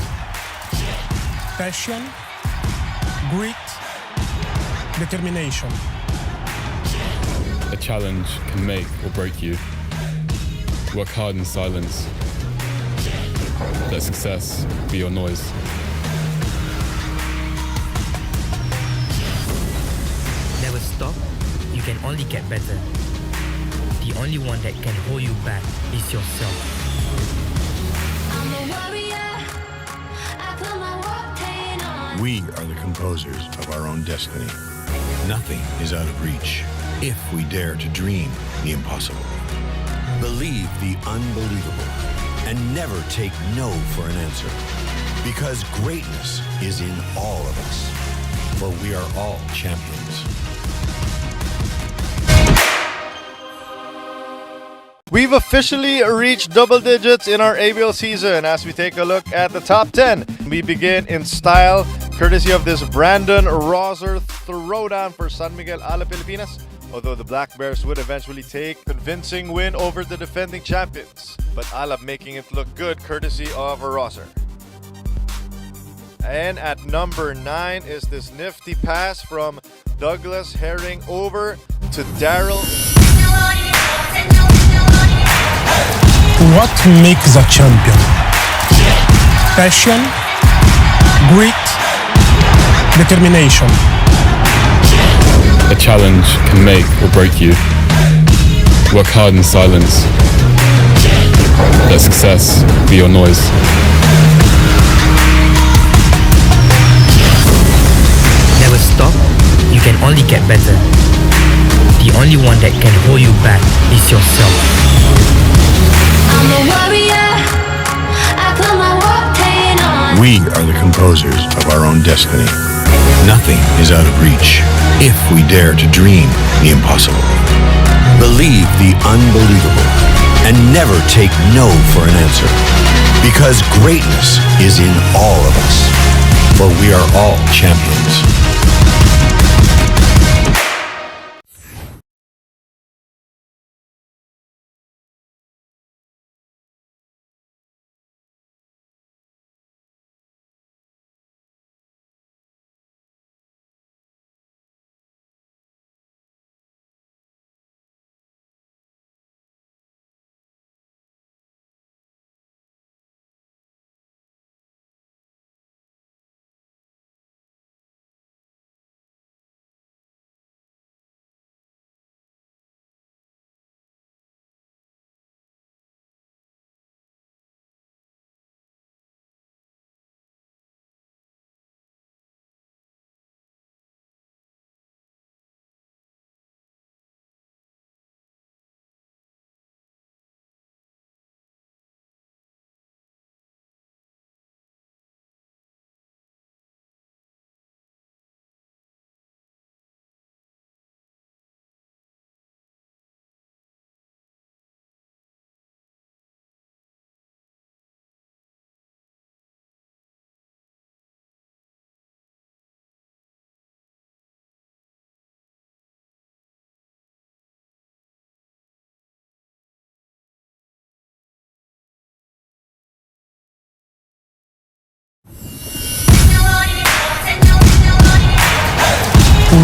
E: Passion, grit, determination.
F: A challenge can make or break you. Work hard in silence. Let success be your noise.
G: Never stop, you can only get better. The only one that can hold you back is yourself.
H: I'm a warrior. I put my war paint on.
I: We are the composers of our own destiny. Nothing is out of reach if we dare to dream the impossible. Believe the unbelievable and never take no for an answer. Because greatness is in all of us. For we are all champions.
J: We've officially reached double digits in our ABL season as we take a look at the top 10. We begin in style, courtesy of this Brandon Roser throwdown for San Miguel Ala Pilipinas. Although the Black Bears would eventually take convincing win over the defending champions. But Ala making it look good courtesy of Roser. And at number 9 is this nifty pass from Douglas Herring over to Daryl.
E: What makes a champion? Passion, grit, determination.
F: A challenge can make or break you. Work hard in silence. Let success be your noise.
G: Never stop, you can only get better. The only one that can hold you back is yourself.
H: I'm a warrior. I put my war paint on.
I: We are the composers of our own destiny. Nothing is out of reach if we dare to dream the impossible. Believe the unbelievable and never take no for an answer. Because greatness is in all of us. For we are all champions.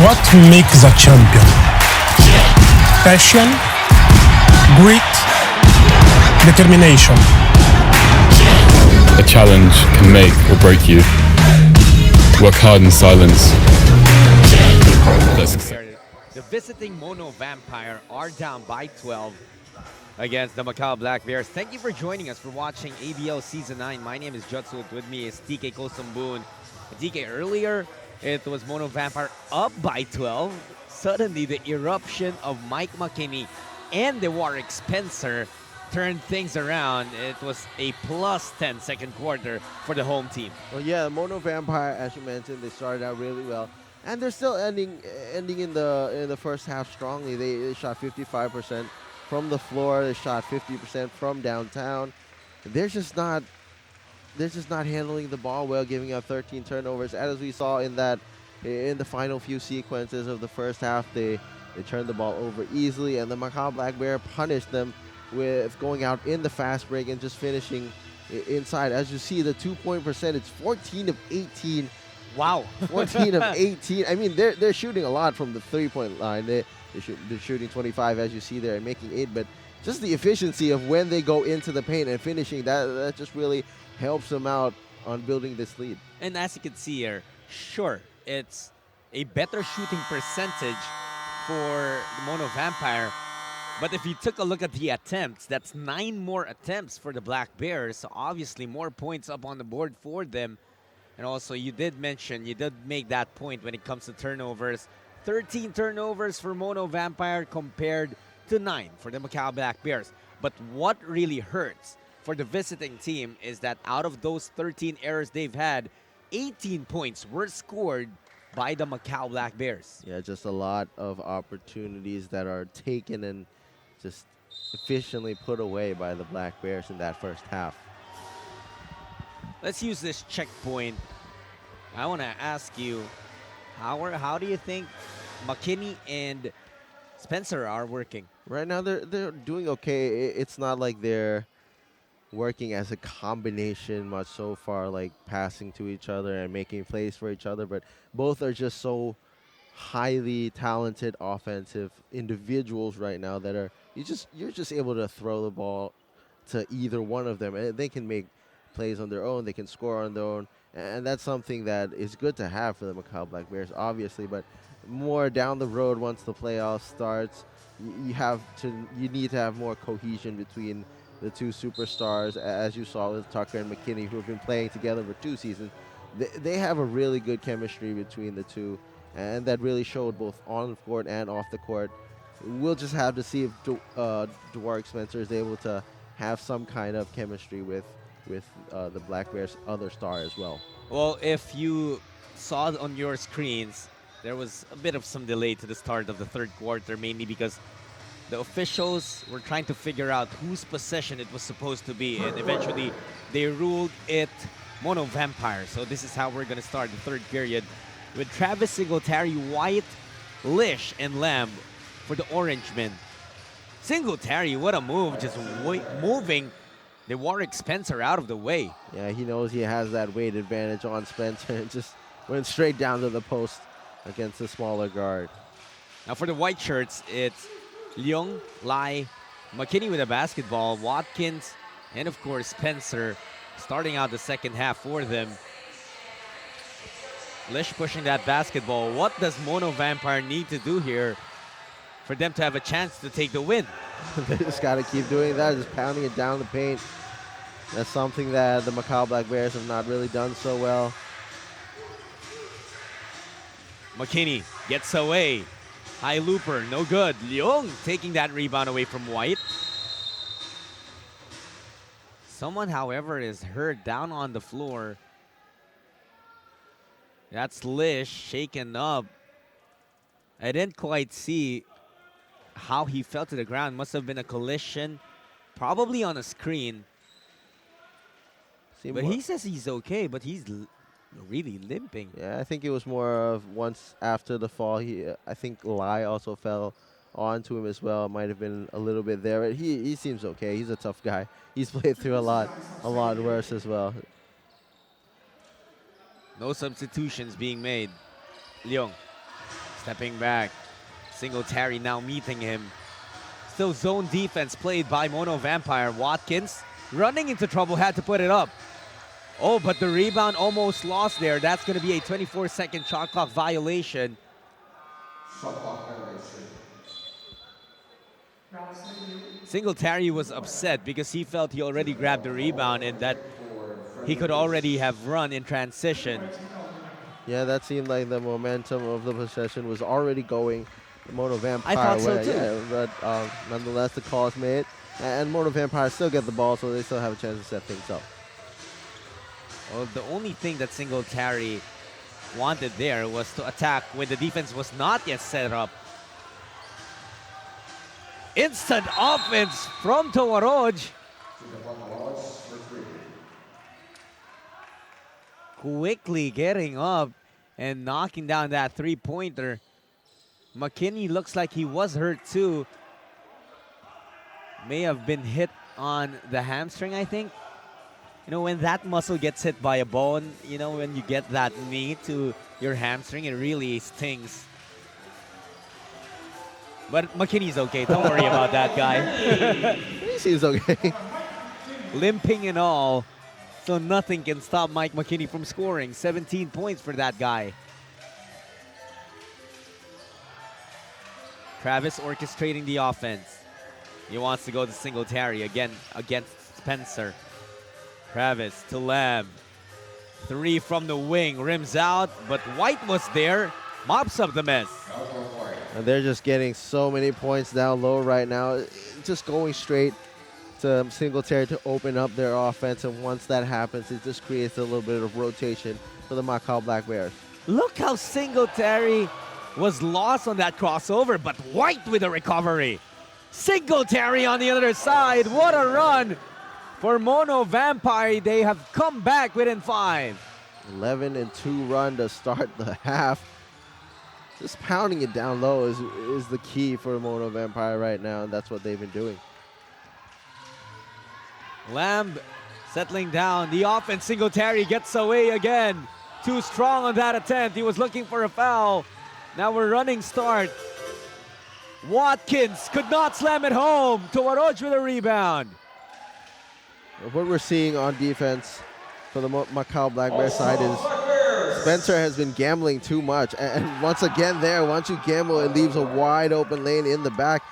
E: What makes a champion? Passion, grit, determination.
F: A challenge can make or break you. Work hard in silence. Let success.
A: The visiting Mono Vampire are down by 12 against the Macau Black Bears. Thank you for joining us for watching ABL Season 9. My name is Jutsut. With me is TK Kosumbun. TK, earlier it was Mono Vampire up by 12. Suddenly, the eruption of Mike McKinney and the Warwick Spencer turned things around. It was a plus 10 second quarter for the home team.
B: Well, yeah, Mono Vampire, as you mentioned, they started out really well, and they're still ending in the first half strongly. They shot 55% from the floor. They shot 50% from downtown. They're just not handling the ball well, giving up 13 turnovers, as we saw in the final few sequences of the first half. They turned the ball over easily, and the Macau Black Bear punished them with going out in the fast break and just finishing inside. As you see, the 2-point percentage, 14 of 18.
A: Wow.
B: 14 of 18. I mean, they're shooting a lot from the 3-point line. They're shooting 25, as you see there, and making 8. But just the efficiency of when they go into the paint and finishing, that just really helps them out on building this lead.
A: And as you can see here, sure, it's a better shooting percentage for the Mono Vampire. But if you took a look at the attempts, that's 9 more attempts for the Black Bears. So obviously more points up on the board for them. And also you did make that point when it comes to turnovers. 13 turnovers for Mono Vampire compared to 9 for the Macau Black Bears. But what really hurts for the visiting team is that out of those 13 errors they've had, 18 points were scored by the Macau Black Bears.
B: Yeah, just a lot of opportunities that are taken and just efficiently put away by the Black Bears in that first half.
A: Let's use this checkpoint. I want to ask you, how do you think McKinney and Spencer are working?
B: Right now, they're doing okay. It's not like they're working as a combination much so far, like passing to each other and making plays for each other, but both are just so highly talented offensive individuals right now that are you're just able to throw the ball to either one of them, and they can make plays on their own, they can score on their own, and that's something that is good to have for the Macau Black Bears, obviously. But more down the road, once the playoffs starts, you need to have more cohesion between the two superstars, as you saw with Tucker and McKinney, who have been playing together for 2 seasons. They have a really good chemistry between the two, and that really showed both on the court and off the court. We'll just have to see if Dwark Spencer is able to have some kind of chemistry with the Black Bears' other star as well.
A: Well, if you saw on your screens, there was a bit of some delay to the start of the third quarter, mainly because the officials were trying to figure out whose possession it was supposed to be, and eventually they ruled it Mono Vampire. So this is how we're going to start the third period with Travis Singletary, White, Lish, and Lamb for the Orangemen. Singletary, what a move, just moving the Warwick Spencer out of the way.
B: Yeah, he knows he has that weight advantage on Spencer and just went straight down to the post against the smaller guard.
A: Now for the white shirts, it's Leung, Lai, McKinney with a basketball, Watkins, and of course Spencer starting out the second half for them. Lish pushing that basketball. What does Mono Vampire need to do here for them to have a chance to take the win?
B: They just got to keep doing that, just pounding it down the paint. That's something that the Macau Black Bears have not really done so well.
A: McKinney gets away. High looper, no good. Leung taking that rebound away from White. Someone, however, is hurt down on the floor. That's Lish, shaken up. I didn't quite see how he fell to the ground. Must have been a collision, probably on a screen. But he says he's okay, but he's really limping.
B: Yeah, I think it was more of once after the fall. I think Lai also fell onto him as well. It might have been a little bit there. But he seems okay. He's a tough guy. He's played through a lot worse as well.
A: No substitutions being made. Leung stepping back. Singletary now meeting him. Still zone defense played by Mono Vampire. Watkins running into trouble, had to put it up. Oh, but the rebound almost lost there. That's going to be a 24-second shot clock violation. Singletary was upset because he felt he already grabbed the rebound and that he could already have run in transition.
B: Yeah, that seemed like the momentum of the possession was already going Mono Vampire.
A: I thought so too.
B: Yeah, but nonetheless, the call is made. And Mono Vampire still get the ball, so they still have a chance to set things up.
A: Well, the only thing that Singletary wanted there was to attack when the defense was not yet set up. Instant offense from Tawaroj. Quickly getting up and knocking down that three-pointer. McKinney looks like he was hurt too. May have been hit on the hamstring, I think. You know, when that muscle gets hit by a bone, you know, when you get that knee to your hamstring, it really stings. But McKinney's okay. Don't worry about that guy.
B: He seems okay.
A: Limping and all. So nothing can stop Mike McKinney from scoring. 17 points for that guy. Travis orchestrating the offense. He wants to go to Singletary again against Spencer. Travis to Lamb. 3 from the wing. Rims out, but White was there. Mops up the mess.
B: And they're just getting so many points down low right now. Just going straight to Singletary to open up their offense. And once that happens, it just creates a little bit of rotation for the Macau Black Bears.
A: Look how Singletary was lost on that crossover, but White with a recovery. Singletary on the other side. What a run for Mono Vampire. They have come back within 5.
B: 11-2 run to start the half. Just pounding it down low is the key for Mono Vampire right now, and that's what they've been doing.
A: Lamb settling down. The offense, Singletary gets away again. Too strong on that attempt. He was looking for a foul. Now we're running start. Watkins could not slam it home. Tuwaroj with a rebound.
B: What we're seeing on defense for the Macau Black Bear side is Spencer has been gambling too much. And once again there, once you gamble, it leaves a wide open lane in the back.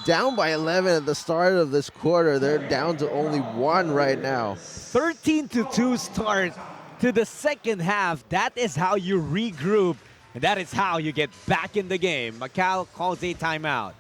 B: Down by 11 at the start of this quarter. They're down to only 1 right now.
A: 13-2 start to the second half. That is how you regroup. And that is how you get back in the game. Macau calls a timeout.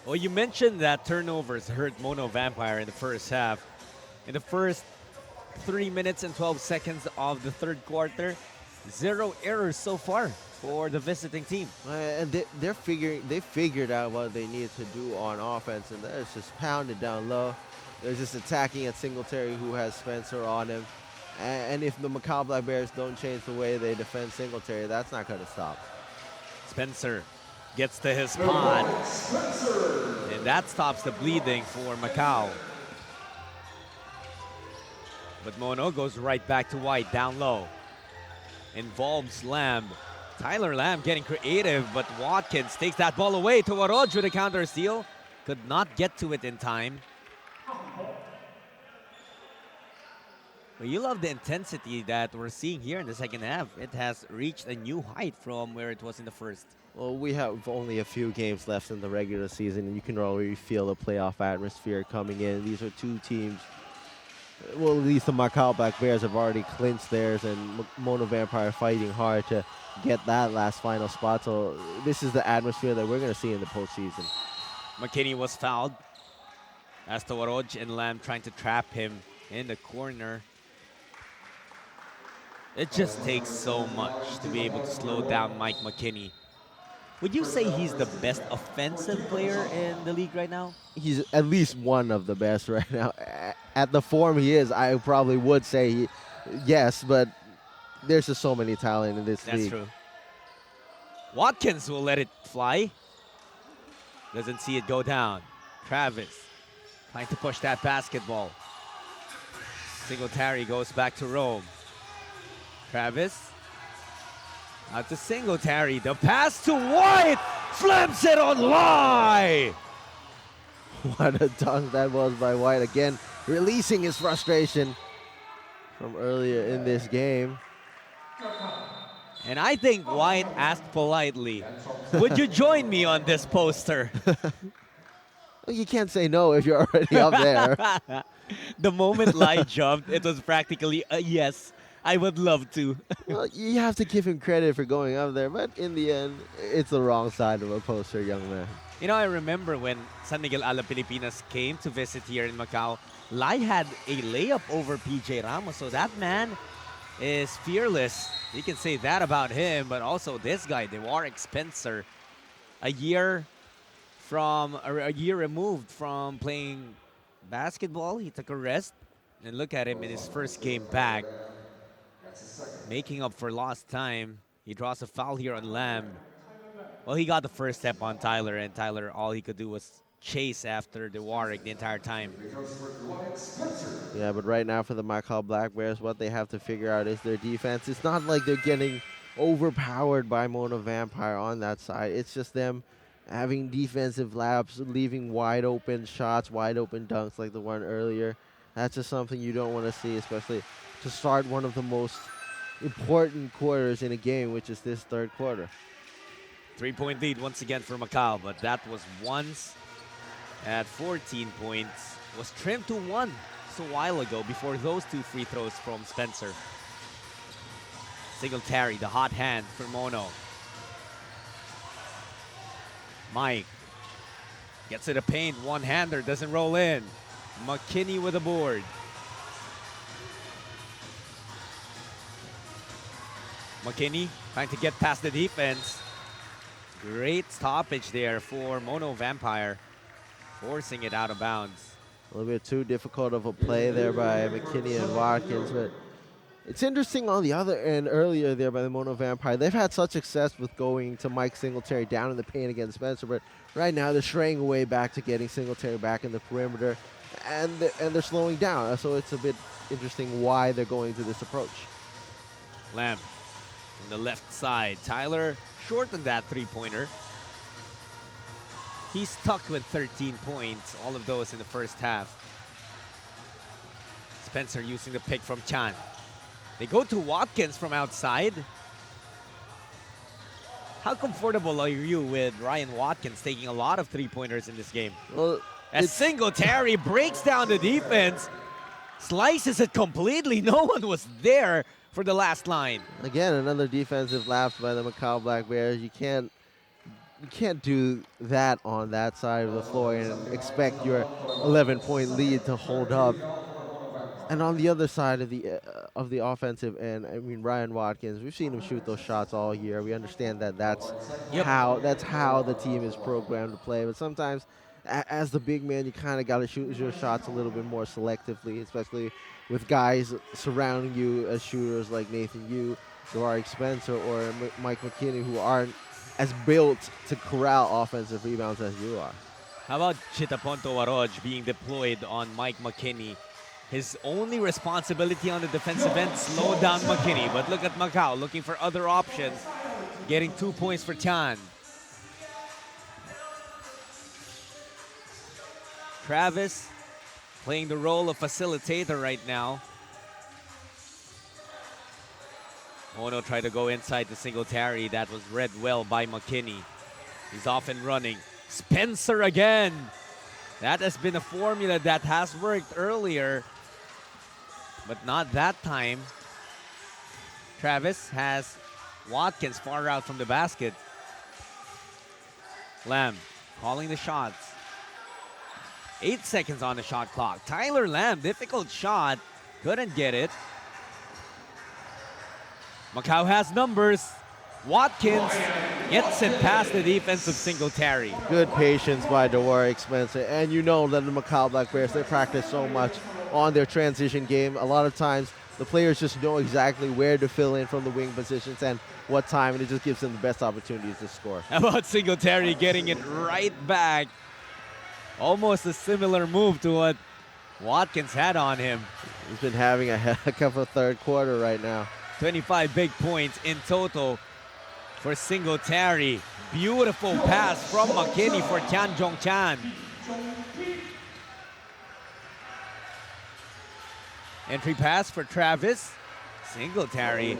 A: Well, you mentioned that turnovers hurt Mono Vampire in the first half. In the first 3 minutes and 12 seconds of the third quarter, 0 errors so far for the visiting team.
B: And they figured out what they needed to do on offense, and they're just pounded down low. They're just attacking at Singletary, who has Spencer on him. And if the Macau Black Bears don't change the way they defend Singletary, that's not going to stop.
A: Spencer gets to his spot, and that stops the bleeding for Macau. But Mono goes right back to White, down low. Involves Lamb. Tyler Lamb getting creative, but Watkins takes that ball away. Tuwaroj with a counter steal. Could not get to it in time. Well, you love the intensity that we're seeing here in the second half. It has reached a new height from where it was in the first.
B: Well, we have only a few games left in the regular season, and you can already feel the playoff atmosphere coming in. These are two teams. Well, at least the Macau Black Bears have already clinched theirs, and Mono Vampire fighting hard to get that last final spot. So this is the atmosphere that we're going to see in the postseason.
A: McKinney was fouled as Tuwaroj and Lamb trying to trap him in the corner. It just takes so much to be able to slow down Mike McKinney. Would you say he's the best offensive player in the league right now?
B: He's at least one of the best right now. At the form he is, I probably would say yes, but there's just so many talent in this league.
A: That's true. Watkins will let it fly. Doesn't see it go down. Travis trying to push that basketball. Singletary goes back to Rome. Travis out to Singletary. The pass to White. Flips it on Lai!
B: What a dunk that was by White. Again, releasing his frustration from earlier in this game.
A: And I think White asked politely, would you join me on this poster?
B: Well, you can't say no if you're already up there.
A: The moment Lai jumped, it was practically a yes. I would love to.
B: Well, you have to give him credit for going up there, but in the end, it's the wrong side of a poster, young man.
A: You know, I remember when San Miguel Ala Pilipinas came to visit here in Macau, Lai had a layup over PJ Ramos, so that man is fearless. You can say that about him, but also this guy, Warwick Spencer, a year removed from playing basketball. He took a rest, and look at him in his first game back, making up for lost time. He draws a foul here on Lamb. Well, he got the first step on Tyler, and Tyler, all he could do was chase after Warwick the entire time.
B: Yeah, but right now for the Macau Black Bears, what they have to figure out is their defense. It's not like they're getting overpowered by Mono Vampire on that side. It's just them having defensive laps, leaving wide open shots, wide open dunks like the one earlier. That's just something you don't want to see, especially to start one of the most important quarters in a game, which is this third quarter.
A: 3-point lead once again for Macau, but that was once at 14 points. Was trimmed to 1 just a while ago before those 2 free throws from Spencer. Singletary, the hot hand for Mono. Mike gets to the paint, one-hander, doesn't roll in. McKinney with a board. McKinney trying to get past the defense. Great stoppage there for Mono Vampire, forcing it out of bounds.
B: A little bit too difficult of a play there by McKinney and Watkins, but it's interesting on the other end earlier there by the Mono Vampire. They've had such success with going to Mike Singletary down in the paint against Spencer, but right now they're straying away back to getting Singletary back in the perimeter, and they're slowing down. So it's a bit interesting why they're going to this approach.
A: Lamb on the left side. Tyler shortened that three-pointer. He's stuck with 13 points, all of those in the first half. Spencer using the pick from Chan. They go to Watkins from outside. How comfortable are you with Ryan Watkins taking a lot of three-pointers in this game?
B: Well,
A: as Singletary breaks down the defense, slices it completely. No one was there for the last line.
B: Again, another defensive lapse by the Macau Black Bears. You can't do that on that side of the floor and expect your 11-point lead to hold up. And on the other side of the offensive end, I mean, Ryan Watkins, we've seen him shoot those shots all year. We understand that that's how the team is programmed to play. But sometimes, as the big man, you kind of got to shoot your shots a little bit more selectively, especially with guys surrounding you as shooters like Nathan Yu, Warwick Spencer, or Mike McKinney, who aren't as built to corral offensive rebounds as you are.
A: How about Chitaponto Waroj being deployed on Mike McKinney? His only responsibility on the defensive end, slow down McKinney. But look at Macau looking for other options, getting 2 points for Chan. Travis playing the role of facilitator right now. Ono tried to go inside to Singletary. That was read well by McKinney. He's off and running. Spencer again. That has been a formula that has worked earlier, but not that time. Travis has Watkins far out from the basket. Lamb calling the shots. 8 seconds on the shot clock. Tyler Lamb, difficult shot. Couldn't get it. Macau has numbers. Watkins gets it past the defense of Singletary.
B: Good patience by Warwick Spencer. And you know that the Macau Black Bears, they practice so much on their transition game. A lot of times, the players just know exactly where to fill in from the wing positions and what time, and it just gives them the best opportunities to score.
A: How about Singletary getting it right back? Almost a similar move to what Watkins had on him.
B: He's been having a heck of a third quarter right now.
A: 25 big points in total. for Singletary. Beautiful pass from McKinney for Tian Jong-chan. Entry pass for Travis. Singletary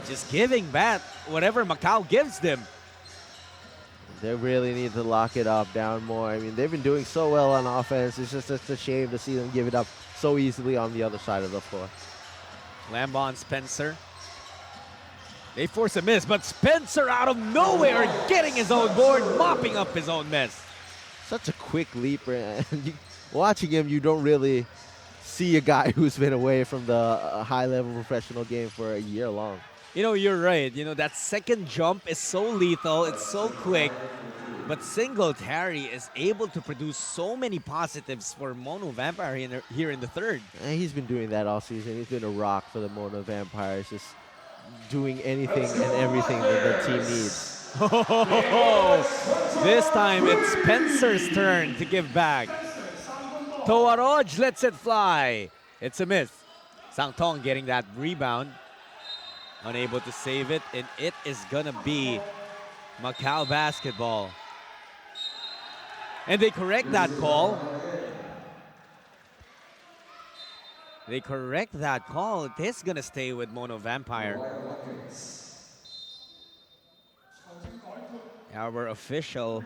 A: just giving back whatever Macau gives them.
B: They really need to lock it up down more. I mean, they've been doing so well on offense. It's just a shame to see them give it up so easily on the other side of the floor.
A: Lambon Spencer. They force a miss, but Spencer out of nowhere getting his own board, mopping up his own mess.
B: Such a quick leaper. And watching him, you don't really see a guy who's been away from the high-level professional game for a year long.
A: You know, you're right. You know, that second jump is so lethal. It's so quick. But Singletary is able to produce so many positives for Mono Vampire here in the third.
B: And he's been doing that all season. He's been a rock for the Mono Vampires, just doing anything and everything that the team needs.
A: This time it's Spencer's turn to give back. Towaroj lets it fly. It's a miss. Sang Tong getting that rebound. Unable to save it, and it is gonna be Macau basketball. And they correct that call. They correct that call. It is gonna stay with Mono Vampire. Our official,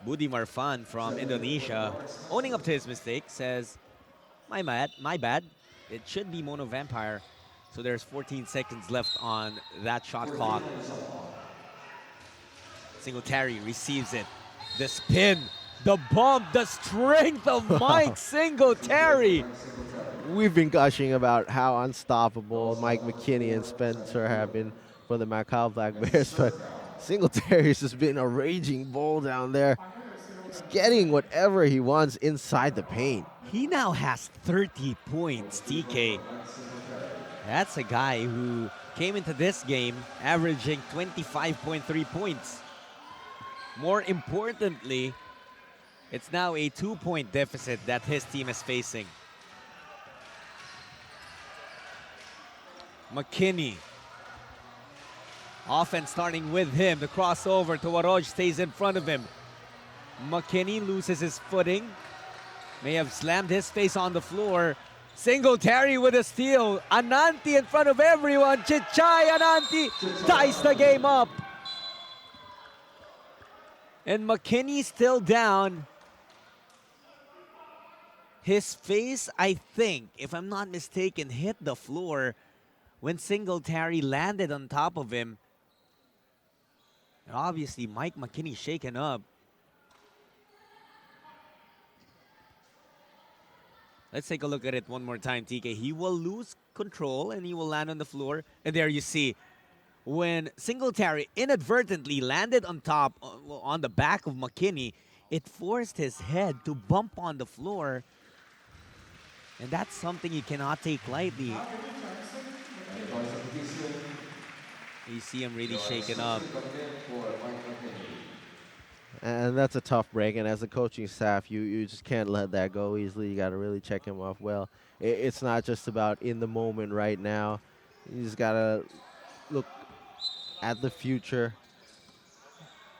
A: Budi Marfan from Indonesia, owning up to his mistake, says, my bad. It should be Mono Vampire. So there's 14 seconds left on that shot clock. Singletary receives it. The spin, the bump, the strength of Mike Singletary.
B: We've been gushing about how unstoppable Mike McKinney and Spencer have been for the Macau Black Bears, but Singletary's just been a raging bull down there. He's getting whatever he wants inside the paint.
A: He now has 30 points, TK. That's a guy who came into this game averaging 25.3 points. More importantly, it's now a 2-point deficit that his team is facing. McKinney. Offense starting with him. The crossover to Waroj stays in front of him. McKinney loses his footing. May have slammed his face on the floor. Singletary with a steal. Ananti in front of everyone. Chichay Ananti ties the game up. And McKinney still down. His face, I think, if I'm not mistaken, hit the floor when Singletary landed on top of him. And obviously, Mike McKinney shaken up. Let's take a look at it one more time, TK. He will lose control and he will land on the floor. And there you see, when Singletary inadvertently landed on top, on the back of McKinney, it forced his head to bump on the floor. And that's something you cannot take lightly. You see him really shaken up.
B: And that's a tough break, and as a coaching staff, you just can't let that go easily. You got to really check him off well. It's not just about in the moment right now. You just got to look at the future,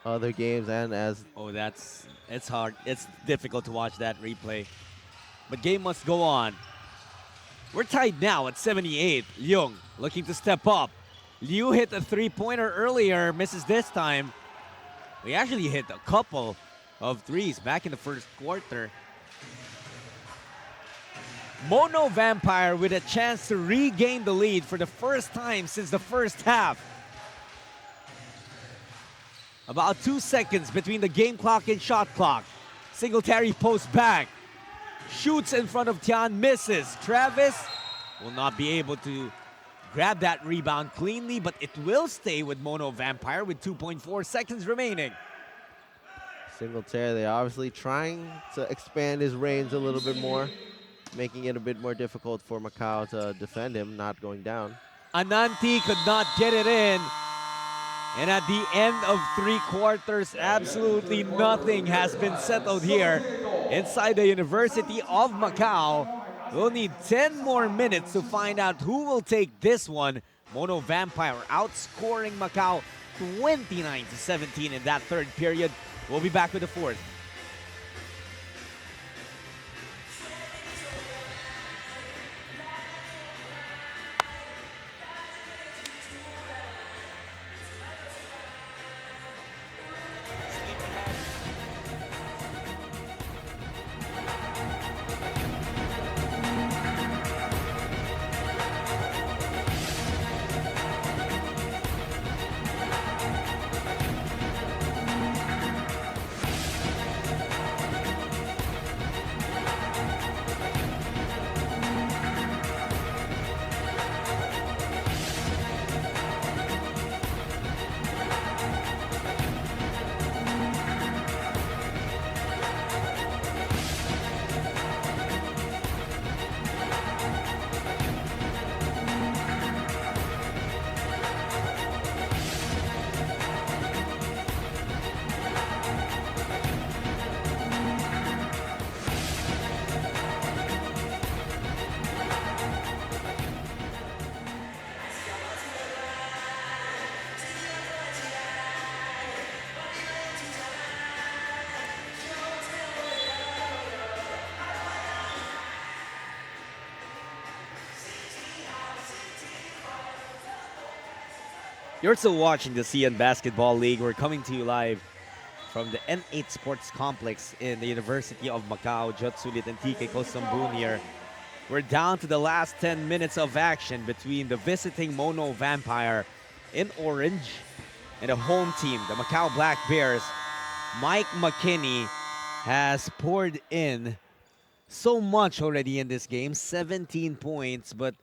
B: other games, and as...
A: Oh, it's hard. It's difficult to watch that replay. But game must go on. We're tied now at 78. Leung looking to step up. Liu hit a three-pointer earlier, misses this time. We actually hit a couple of threes back in the first quarter. Mono Vampire with a chance to regain the lead for the first time since the first half. About 2 seconds between the game clock and shot clock. Singletary posts back. Shoots in front of Tian, misses. Travis will not be able to grab that rebound cleanly, but it will stay with Mono Vampire with 2.4 seconds remaining.
B: Singletary, they're obviously trying to expand his range a little bit more, making it a bit more difficult for Macau to defend him, not going down.
A: Ananti could not get it in. And at the end of 3 quarters, absolutely nothing has been settled here inside the University of Macau. We'll need 10 more minutes to find out who will take this one. Mono Vampire outscoring Macau 29-17 in that third period. We'll be back with the fourth. You're still watching the Asean Basketball League. We're coming to you live from the N8 Sports Complex in the University of Macau. Jotsulit and TK Kosambun here. We're down to the last 10 minutes of action between the visiting Mono Vampire in orange and the home team, the Macau Black Bears. Mike McKinney has poured in so much already in this game, 17 points, but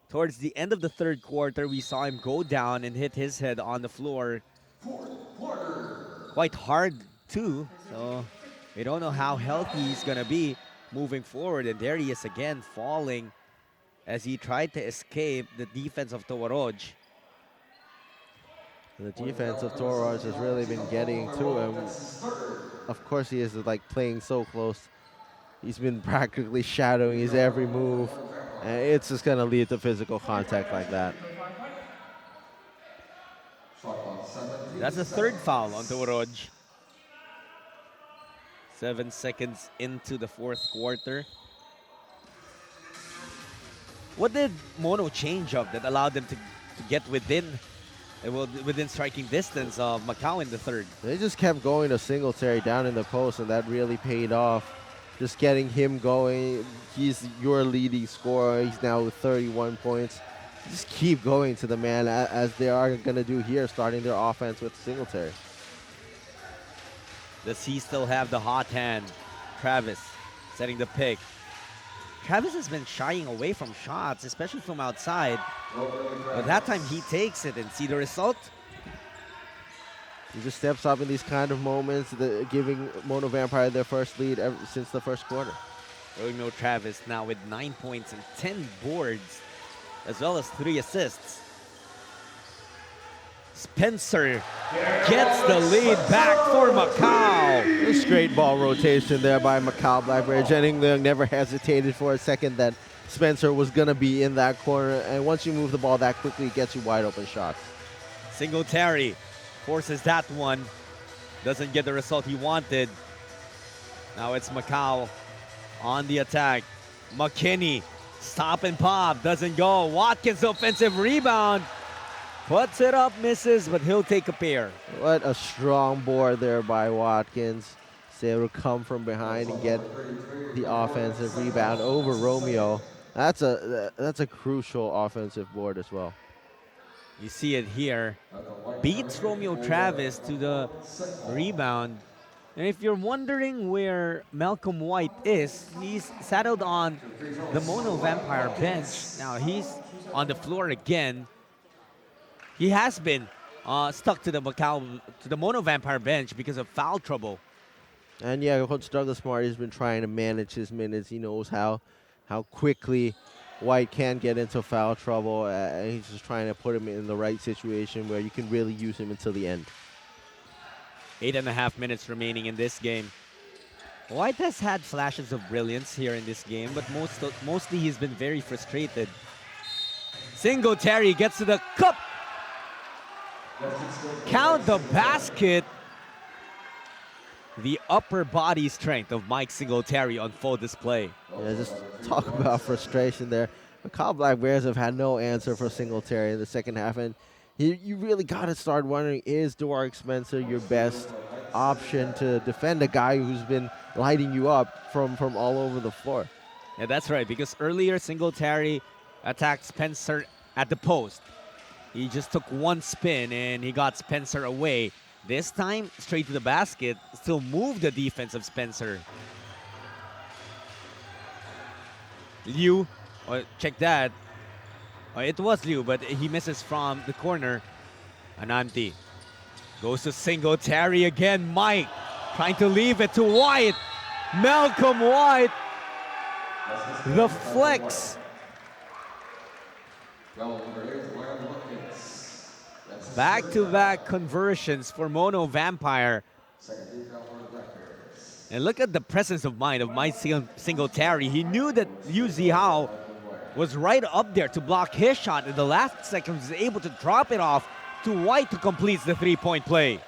A: towards the end of the third quarter, we saw him go down and hit his head on the floor quite hard too. So we don't know how healthy he's gonna be moving forward. And there he is again, falling as he tried to escape the defense of Towaroj.
B: The defense of Torres has really been getting to him. Of course, he is like playing so close. He's been practically shadowing his every move. And it's just going to lead to physical contact like that.
A: That's the third foul on Towaroj. 7 seconds into the fourth quarter. What did Mono change up that allowed them to get within striking distance of Macau in the third?
B: They just kept going to Singletary down in the post, and that really paid off. Just getting him going. He's your leading scorer. He's now with 31 points. Just keep going to the man as they are going to do here, starting their offense with Singletary.
A: Does he still have the hot hand? Travis setting the pick. Travis has been shying away from shots, especially from outside. But that time he takes it, and see the result?
B: He just steps up in these kind of moments, giving Mono Vampire their first lead since the first quarter.
A: Romeo Travis now with 9 points and 10 boards, as well as 3 assists. Spencer gets the lead back for Macau.
B: A straight ball rotation there by Macau Blackberry. Jennings never hesitated for a second that Spencer was going to be in that corner. And once you move the ball that quickly, it gets you wide open shots.
A: Singletary forces that one. Doesn't get the result he wanted. Now it's Macau on the attack. McKinney, stop and pop, doesn't go. Watkins offensive rebound. Puts it up, misses, but he'll take a pair.
B: What a strong board there by Watkins. He's able to come from behind and get the offensive rebound over Romeo. That's a crucial offensive board as well.
A: You see it here. Beats Romeo Travis to the rebound. And if you're wondering where Malcolm White is, he's saddled on the Mono Vampire bench. Now he's on the floor again. He has been stuck to the Mono Vampire bench because of foul trouble.
B: And yeah, Coach Douglas Smart has been trying to manage his minutes. He knows how quickly White can get into foul trouble. And he's just trying to put him in the right situation where you can really use him until the end.
A: 8.5 minutes remaining in this game. White has had flashes of brilliance here in this game, but mostly he's been very frustrated. Singletary gets to the cup. Count the basket. The upper body strength of Mike Singletary on full display.
B: Yeah, just talk about frustration there. Macau Black Bears have had no answer for Singletary in the second half, and you really got to start wondering, is Dwark Spencer your best option to defend a guy who's been lighting you up from all over the floor?
A: Yeah, that's right, because earlier Singletary attacked Spencer at the post. He just took one spin and he got Spencer away. This time, straight to the basket, still moved the defense of Spencer. Liu, check that. It was Liu, but he misses from the corner. Ananti goes to Singletary again. Mike trying to leave it to White. Malcolm White. The flex. Back-to-back conversions for Mono Vampire. And look at the presence of mind of Mike Singletary. He knew that Liu Zihao was right up there to block his shot. In the last second, he was able to drop it off to White to complete the three-point play.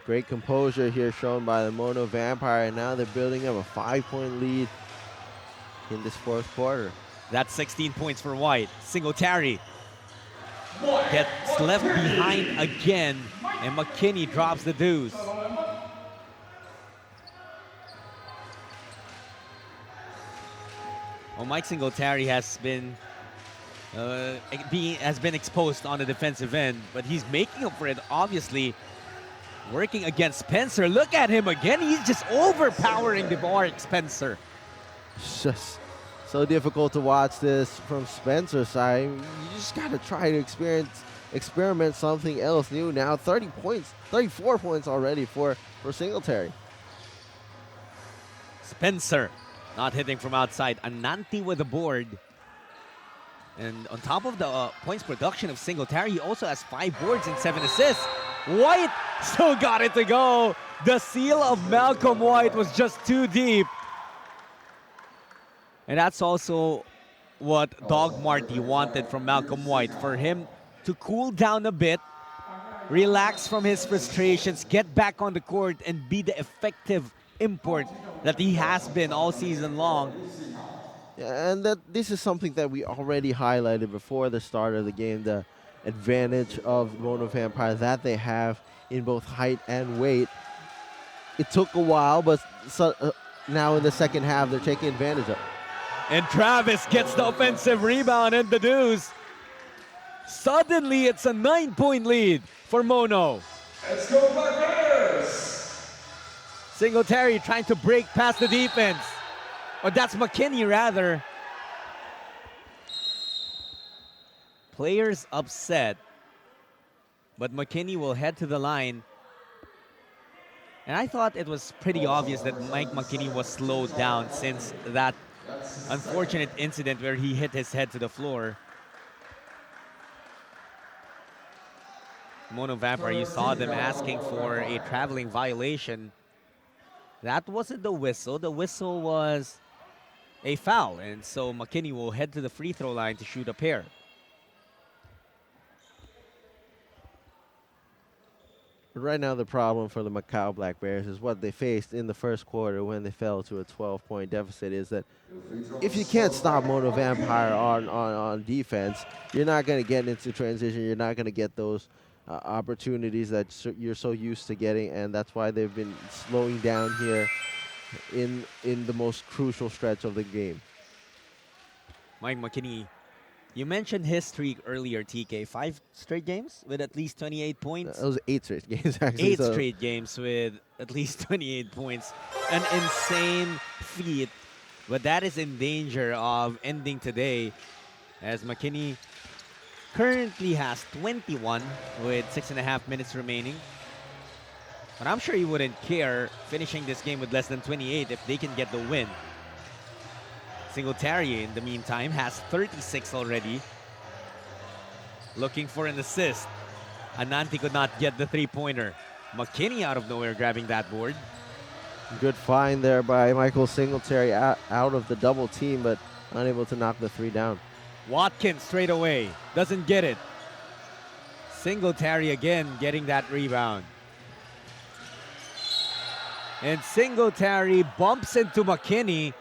B: Great composure here shown by the Mono Vampire, and now they're building up a 5-point lead in this fourth quarter.
A: That's 16 points for White. Singletary gets left behind again, and McKinney drops the deuce. Well, Mike Singletary has been exposed on the defensive end, but he's making up for it, obviously, working against Spencer. Look at him again. He's just overpowering Dwark Spencer.
B: It's just so difficult to watch this from Spencer's side. You just got to try to experiment something else new. Now 30 points, 34 points already for Singletary.
A: Spencer not hitting from outside. Ananti with the board. And on top of the points production of Singletary, he also has 5 boards and 7 assists. White still got it to go. The seal of Malcolm White was just too deep. And that's also what Dog Marty wanted from Malcolm White, for him to cool down a bit, relax from his frustrations, get back on the court, and be the effective import that he has been all season long.
B: Yeah, and that this is something that we already highlighted before the start of the game, the advantage of Mono Vampire that they have in both height and weight. It took a while, but now in the second half, they're taking advantage of it.
A: And Travis gets the offensive rebound and the deuce. Suddenly, it's a 9-point lead for Mono.
C: Let's go Black Bears!
A: Singletary trying to break past the defense. Or that's McKinney, rather. Players upset. But McKinney will head to the line. And I thought it was pretty obvious that Mike McKinney was slowed down since that unfortunate incident where he hit his head to the floor. Mono Vampire, you saw them asking for a traveling violation. That wasn't the whistle. The whistle was a foul. And so McKinney will head to the free throw line to shoot a pair.
B: Right now, the problem for the Macau Black Bears is what they faced in the first quarter when they fell to a 12-point deficit, is that if you can't stop Mono Vampire on defense, you're not going to get into transition. You're not going to get those opportunities that you're so used to getting, and that's why they've been slowing down here in the most crucial stretch of the game.
A: Mike McKinney, you mentioned his streak earlier, TK. 5 straight games with at least 28 points?
B: It was 8 straight games, actually.
A: 8 straight games with at least 28 points. An insane feat, but that is in danger of ending today, as McKinney currently has 21 with 6.5 minutes remaining. But I'm sure he wouldn't care finishing this game with less than 28 if they can get the win. Singletary, in the meantime, has 36 already. Looking for an assist. Ananti could not get the three-pointer. McKinney out of nowhere grabbing that board.
B: Good find there by Michael Singletary out of the double team, but unable to knock the three down.
A: Watkins straight away. Doesn't get it. Singletary again getting that rebound. And Singletary bumps into McKinney.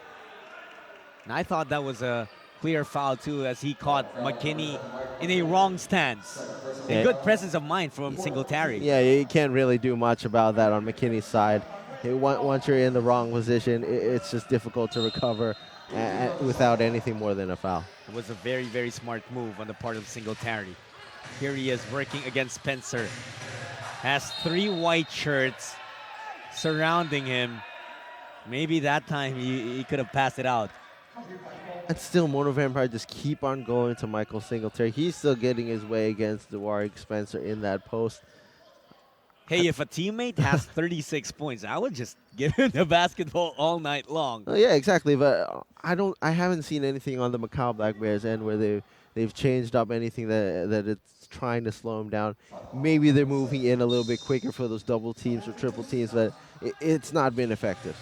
A: And I thought that was a clear foul too, as he caught McKinney in a wrong stance. A
B: Yeah.
A: good presence of mind from Singletary.
B: Yeah, you can't really do much about that on McKinney's side. Once you're in the wrong position, it's just difficult to recover without anything more than a foul.
A: It was a very, very smart move on the part of Singletary. Here he is working against Spencer. Has 3 white shirts surrounding him. Maybe that time he could have passed it out.
B: And still, Mono Vampire just keep on going to Michael Singletary. He's still getting his way against Warwick Spencer in that post.
A: Hey, if a teammate has 36 points, I would just give him the basketball all night long.
B: Oh, yeah, exactly. But I haven't seen anything on the Macau Black Bears end where they've changed up anything that it's trying to slow him down. Maybe they're moving in a little bit quicker for those double teams or triple teams, but it's not been effective.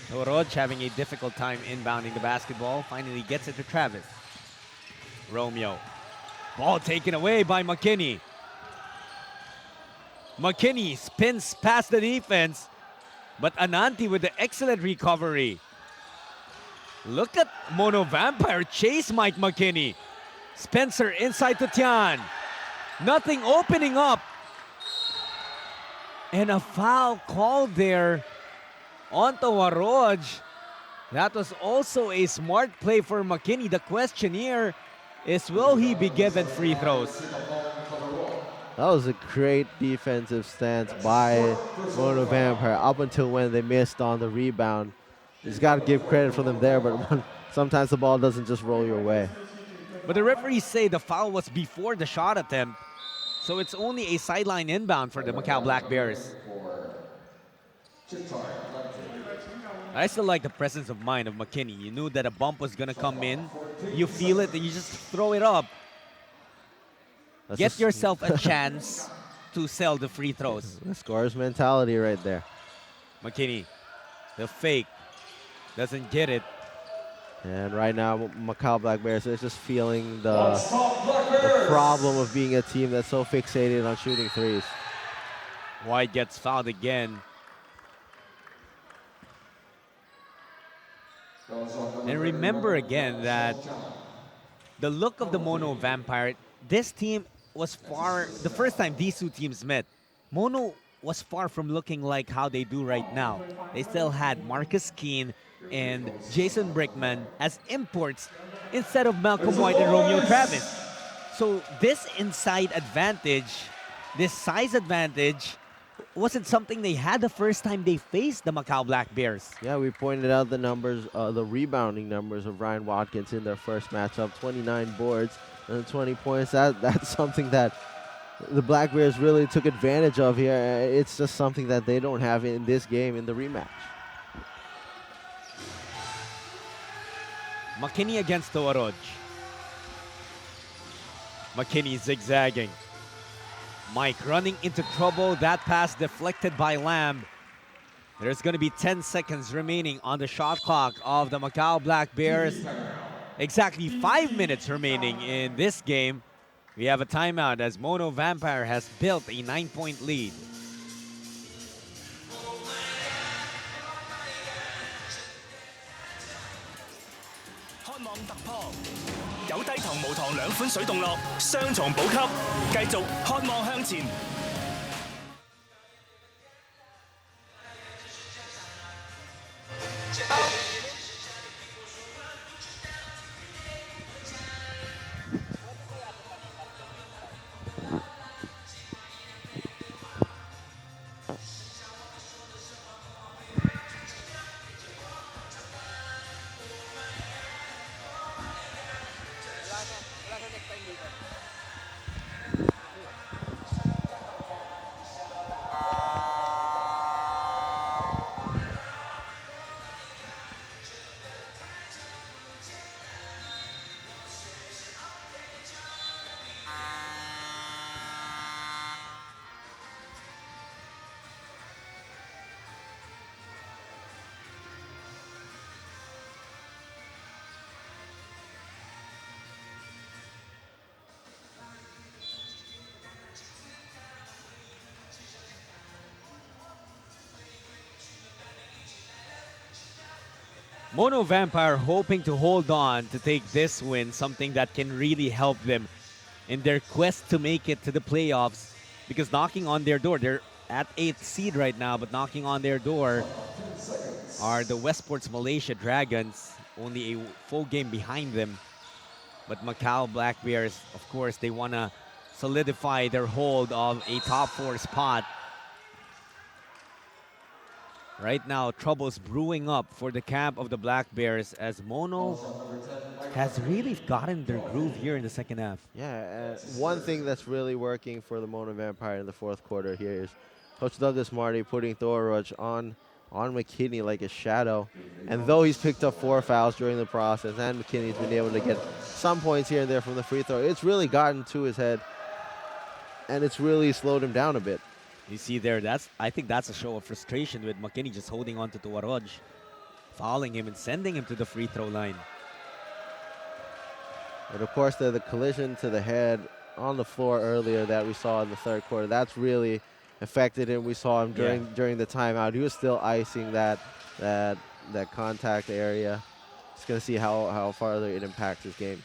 A: Oroj having a difficult time inbounding the basketball. Finally gets it to Travis. Romeo. Ball taken away by McKinney. McKinney spins past the defense, but Ananti with the excellent recovery. Look at Mono Vampire chase Mike McKinney. Spencer inside to Tian. Nothing opening up. And a foul called there on Tawaroj. That was also a smart play for McKinney. The question here is, will he be given free throws?
B: That was a great defensive stance by Mono Vampire up until when they missed on the rebound. He's got to give credit for them there, but sometimes the ball doesn't just roll your way.
A: But the referees say the foul was before the shot attempt, so it's only a sideline inbound for the Macau Black Bears. I still like the presence of mind of McKinney. You knew that a bump was going to come in. You feel it, and you just throw it up. Get yourself a chance to sell the free throws.
B: The scorer's mentality right there.
A: McKinney, the fake, doesn't get it.
B: And right now, Macau Black Bears is just feeling the problem of being a team that's so fixated on shooting threes.
A: White gets fouled again. And remember again that the look of the Mono Vampire, this team was far, the first time these two teams met, Mono was far from looking like how they do right now. They still had Marcus Keane and Jason Brickman as imports instead of Malcolm White and Romeo Travis. So this inside advantage, this size advantage, wasn't something they had the first time they faced the Macau Black Bears.
B: Yeah, we pointed out the numbers, the rebounding numbers of Ryan Watkins in their first matchup, 29 boards and 20 points. That's something that the Black Bears really took advantage of here. It's just something that they don't have in this game in the rematch.
A: McKinney against Tawaroj. McKinney zigzagging. Mike running into trouble. That pass deflected by Lamb. There's going to be 10 seconds remaining on the shot clock of the Macau Black Bears. Exactly 5 minutes remaining in this game. We have a timeout as Mono Vampire has built a 9-point lead. Mono Vampire hoping to hold on to take this win, something that can really help them in their quest to make it to the playoffs, because knocking on their door, they're at 8th seed right now, but knocking on their door are the Westports Malaysia Dragons, only a full game behind them. But Macau Black Bears, of course, they want to solidify their hold of a top 4 spot. Right now, trouble's brewing up for the camp of the Black Bears as Mono has really gotten their groove here in the second half.
B: Yeah, one thing that's really working for the Mono Vampire in the fourth quarter here is Coach Douglas Marty putting Thorwich on McKinney like a shadow. And though he's picked up 4 fouls during the process and McKinney's been able to get some points here and there from the free throw, it's really gotten to his head and it's really slowed him down a bit.
A: You see there, I think that's a show of frustration with McKinney just holding on to Tuaroj, fouling him and sending him to the free throw line.
B: And of course, the collision to the head on the floor earlier that we saw in the third quarter, that's really affected him. We saw him during the timeout. He was still icing that contact area. Just going to see how farther it impacts his game.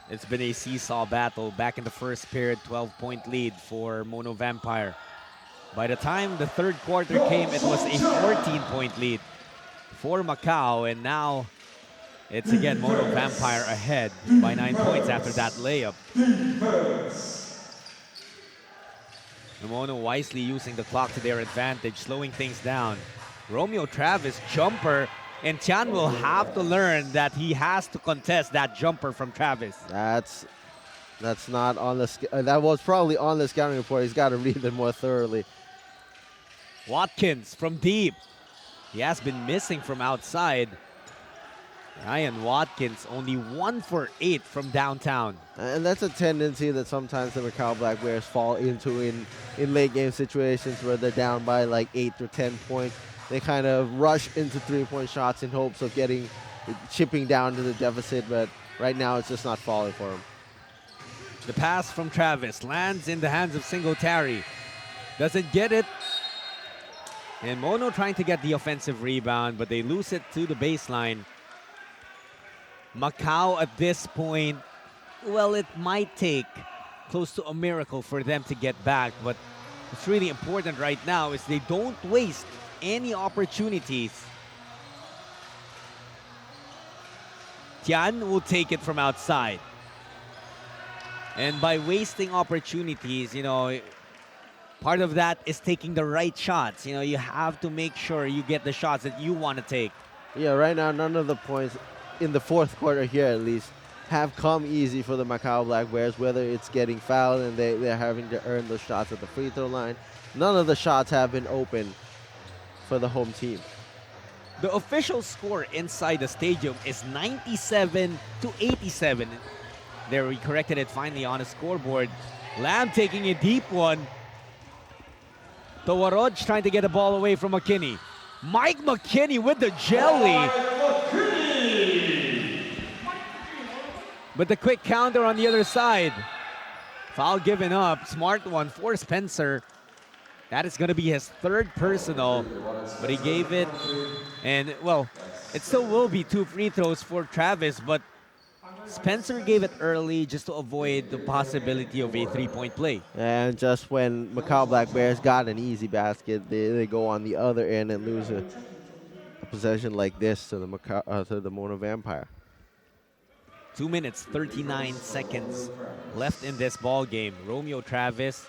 A: It's been a seesaw battle. Back in the first period, 12-point lead for Mono Vampire. By the time the third quarter came, it was a 14-point lead for Macau, and now it's again Mono Vampire ahead by 9 points after that layup. The Mono wisely using the clock to their advantage, slowing things down. Romeo Travis jumper, and Tian will have to learn that he has to contest that jumper from Travis.
B: That's not on the that was probably on the scouting report. He's got to read it more thoroughly.
A: Watkins from deep. He has been missing from outside. Ryan Watkins only 1 for 8 from downtown.
B: And that's a tendency that sometimes the Macau Black Bears fall into in late game situations where they're down by like 8 or 10 points. They kind of rush into 3-point shots in hopes of chipping down to the deficit, but right now it's just not falling for them.
A: The pass from Travis lands in the hands of Singletary. Doesn't get it. And Mono trying to get the offensive rebound, but they lose it to the baseline. Macau at this point, well, it might take close to a miracle for them to get back, but what's really important right now is they don't waste any opportunities. Tian will take it from outside. And by wasting opportunities, part of that is taking the right shots. You have to make sure you get the shots that you want to take.
B: Yeah, right now, none of the points in the fourth quarter here, at least, have come easy for the Macau Black Bears, whether it's getting fouled and they're having to earn those shots at the free throw line. None of the shots have been open for the home team.
A: The official score inside the stadium is 97-87. There, we corrected it finally on the scoreboard. Lamb taking a deep one. Tawaroj trying to get the ball away from McKinney. Mike McKinney with the jelly. But the quick counter on the other side. Foul given up. Smart one for Spencer. That is going to be his third personal. But he gave it. And, well, it still will be 2 free throws for Travis. But Spencer gave it early just to avoid the possibility of a 3-point play.
B: And just when Macau Black Bears got an easy basket, they go on the other end and lose a possession like this to the Mono Vampire.
A: 2 minutes, 39 seconds left in this ball game. Romeo Travis,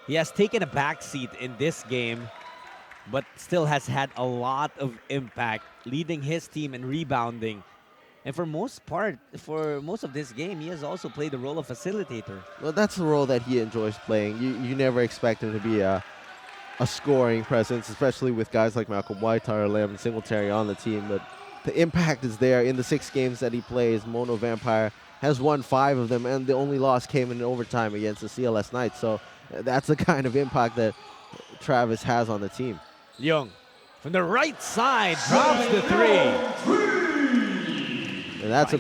A: he has taken a backseat in this game, but still has had a lot of impact, leading his team in rebounding. And for most of this game, he has also played the role of facilitator.
B: Well, that's the role that he enjoys playing. You never expect him to be a scoring presence, especially with guys like Malcolm Whiteheart or Lamb Singletary on the team. But the impact is there. In the 6 games that he plays, Mono Vampire has won 5 of them, and the only loss came in overtime against the CLS Knights. So that's the kind of impact that Travis has on the team.
A: Young from the right side drops the 3.
B: And that's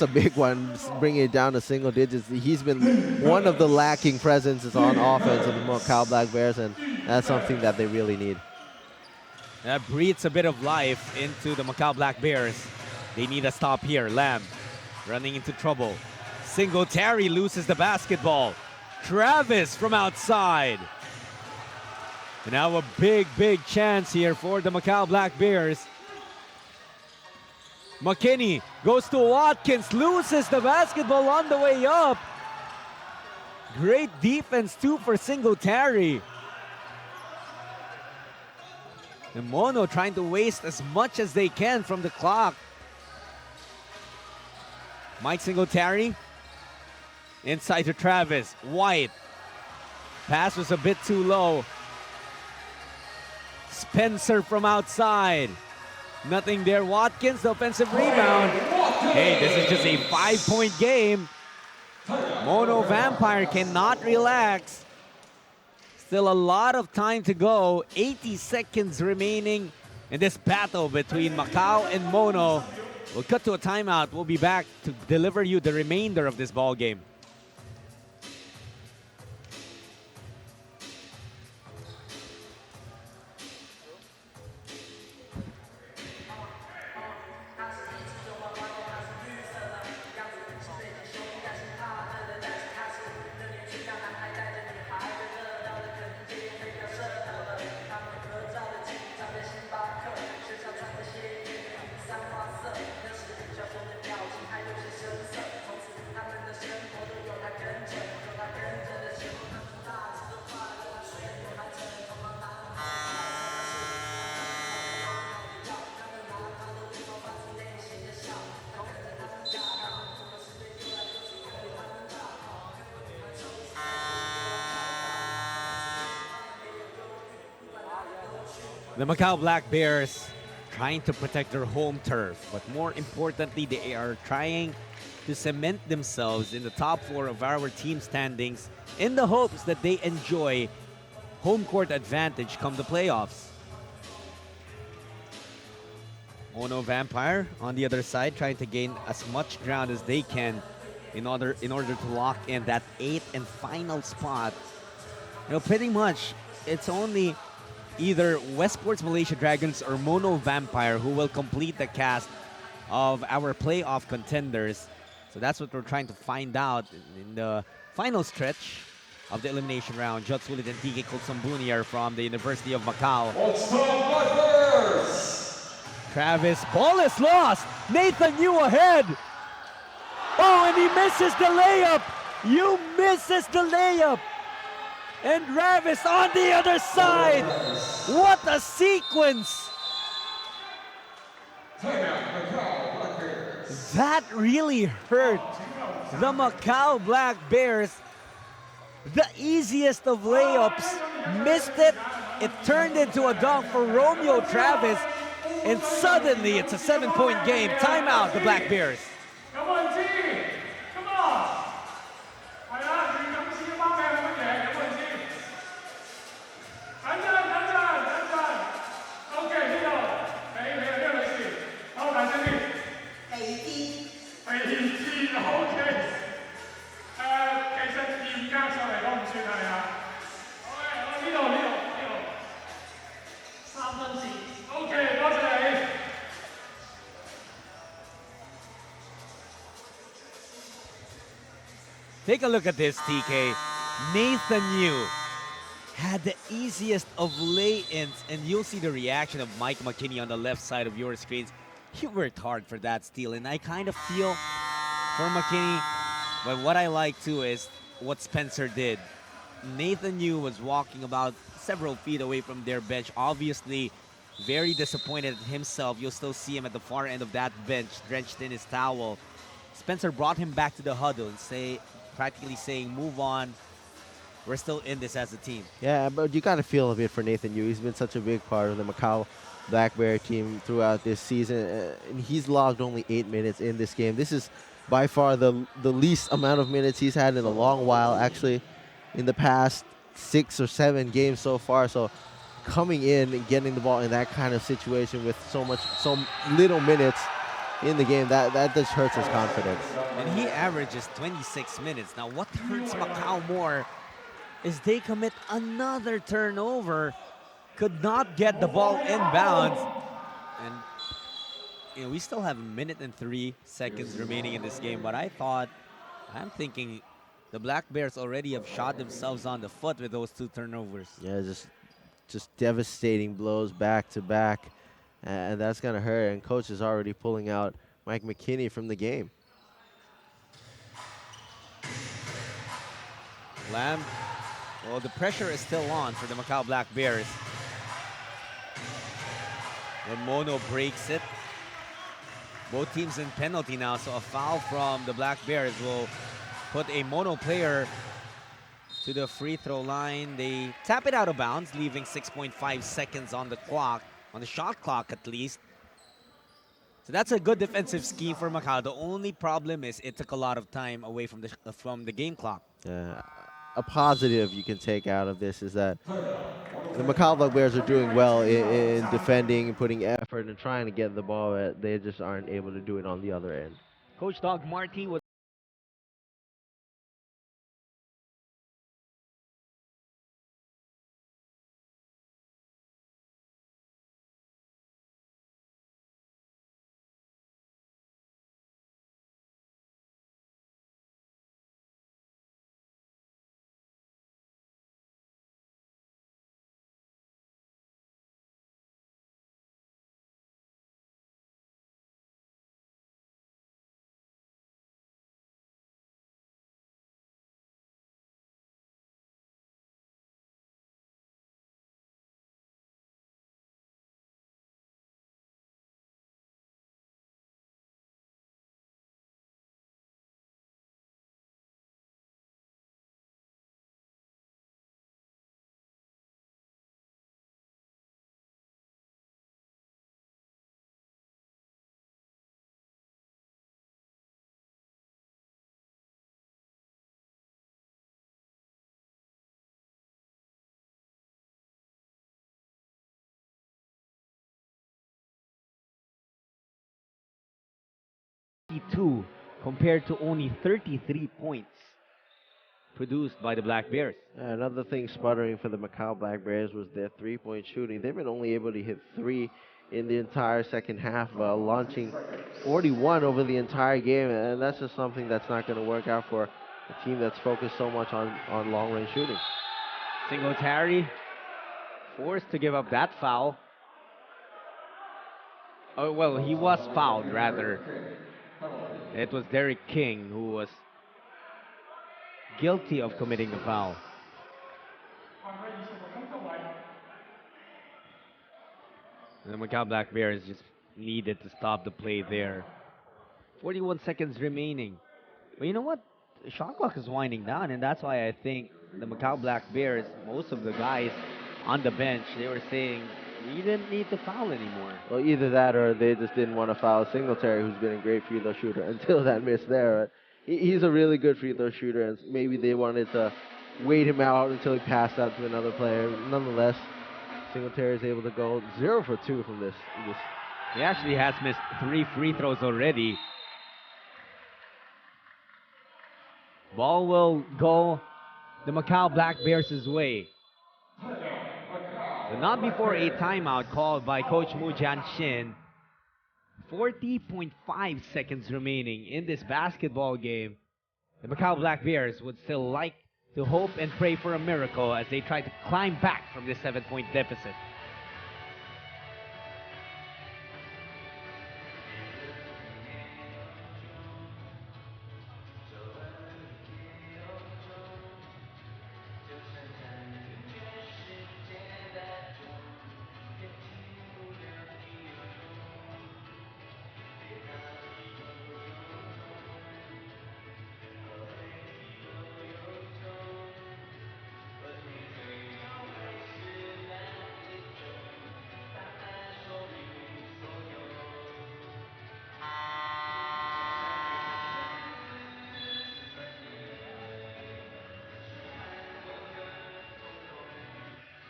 B: a big one, bringing it down to single digits. He's been one of the lacking presences on offense of the Macau Black Bears, and that's something that they really need.
A: That breathes a bit of life into the Macau Black Bears. They need a stop here. Lamb running into trouble. Singletary loses the basketball. Travis from outside. And now a big chance here for the Macau Black Bears. McKinney goes to Watkins, loses the basketball on the way up. Great defense too for Singletary. And Mono trying to waste as much as they can from the clock. Mike Singletary inside to Travis. White. Pass was a bit too low. Spencer from outside. Nothing there. Watkins, the offensive rebound. Hey, this is just a 5-point game. Mono Vampire cannot relax. Still a lot of time to go. 80 seconds remaining in this battle between Macau and Mono. We'll cut to a timeout. We'll be back to deliver you the remainder of this ball game. The Macau Black Bears trying to protect their home turf, but more importantly, they are trying to cement themselves in the top 4 of our team standings in the hopes that they enjoy home court advantage come the playoffs. Mono Vampire on the other side trying to gain as much ground as they can in order to lock in that 8th and final spot. You know, pretty much it's only either Westport's Malaysia Dragons or Mono Vampire who will complete the cast of our playoff contenders. So that's what we're trying to find out in the final stretch of the elimination round. Jud Sulit and TK Kulsambuni are from the University of Macau. Travis, ball is lost. Nathan Yu ahead. Oh, and he misses the layup. Yu misses the layup. And Travis on the other side. What a sequence. That really hurt the Macau Black Bears. The easiest of layups. Missed it. It turned into a dunk for Romeo Travis. And suddenly it's a 7-point game. Timeout, the Black Bears.
D: Come on, team. Come on.
A: Take a look at this, TK. Nathan Yu had the easiest of lay-ins, and you'll see the reaction of Mike McKinney on the left side of your screens. He worked hard for that steal, and I kind of feel for McKinney, but what I like too is what Spencer did. Nathan Yu was walking about several feet away from their bench, obviously very disappointed himself. You'll still see him at the far end of that bench, drenched in his towel. Spencer brought him back to the huddle and practically saying, move on. We're still in this as a team.
B: Yeah, but you got to feel a bit for Nathan Yu. He's been such a big part of the Macau Black Bear team throughout this season. And he's logged only 8 minutes in this game. This is by far the least amount of minutes he's had in a long while, actually, in the past 6 or 7 games so far. So coming in and getting the ball in that kind of situation with so little minutes in the game, that just hurts his confidence.
A: And he averages 26 minutes. Now, what hurts Macau more is they commit another turnover could not get the ball inbounds. And we still have a minute and 3 seconds remaining in this game, but I'm thinking the Black Bears already have shot themselves on the foot with those 2 turnovers.
B: Yeah, just devastating blows back to back, and that's gonna hurt. And coach is already pulling out Mike McKinney from the game.
A: Lamb, well, the pressure is still on for the Macau Black Bears. Mono breaks it. Both teams in penalty now, so a foul from the Black Bears will put a Mono player to the free throw line. They tap it out of bounds, leaving 6.5 seconds on the clock, on the shot clock at least. So that's a good defensive scheme for Macau. The only problem is it took a lot of time away from the game clock.
B: A positive you can take out of this is that the Macau Black Bears are doing well in defending and putting effort and trying to get the ball, but they just aren't able to do it on the other end.
A: Coach Doug Marty was compared to only 33 points produced by the Black Bears.
B: Another thing sputtering for the Macau Black Bears was their three-point shooting. They've been only able to hit 3 in the entire second half, launching 41 over the entire game, and that's just something that's not going to work out for a team that's focused so much on long-range shooting.
A: Singletary forced to give up that foul. Oh, well, he was fouled, rather. It was Derek King who was guilty of committing a foul. And the Macau Black Bears just needed to stop the play there. 41 seconds remaining. But you know what? The shot clock is winding down, and that's why I think the Macau Black Bears, most of the guys on the bench, they were saying, we didn't need to foul anymore.
B: Well, either that or they just didn't want to foul Singletary, who's been a great free throw shooter, until that miss there. He's a really good free throw shooter, and maybe they wanted to wait him out until he passed out to another player. Nonetheless, Singletary is able to go 0 for 2 from this.
A: He actually has missed 3 free throws already. Ball will go the Macau Black Bears' way. But not before a timeout called by Coach Mu Jianshin. 40.5 seconds remaining in this basketball game. The Macau Black Bears would still like to hope and pray for a miracle as they try to climb back from this 7-point deficit.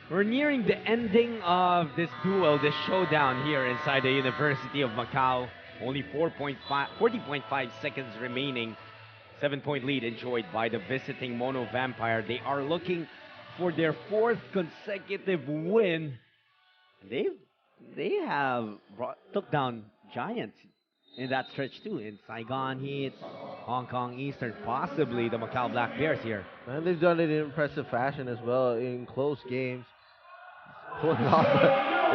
A: We're nearing the ending of this duel, this showdown here inside the University of Macau. Only 40.5 seconds remaining. 7-point lead enjoyed by the visiting Mono Vampire. They are looking for their 4th consecutive win They they have took down giants in that stretch too. In Saigon Heat, Hong Kong Eastern, possibly the Macau Black Bears here.
B: And they've done it in impressive fashion as well in close games. Pulling off,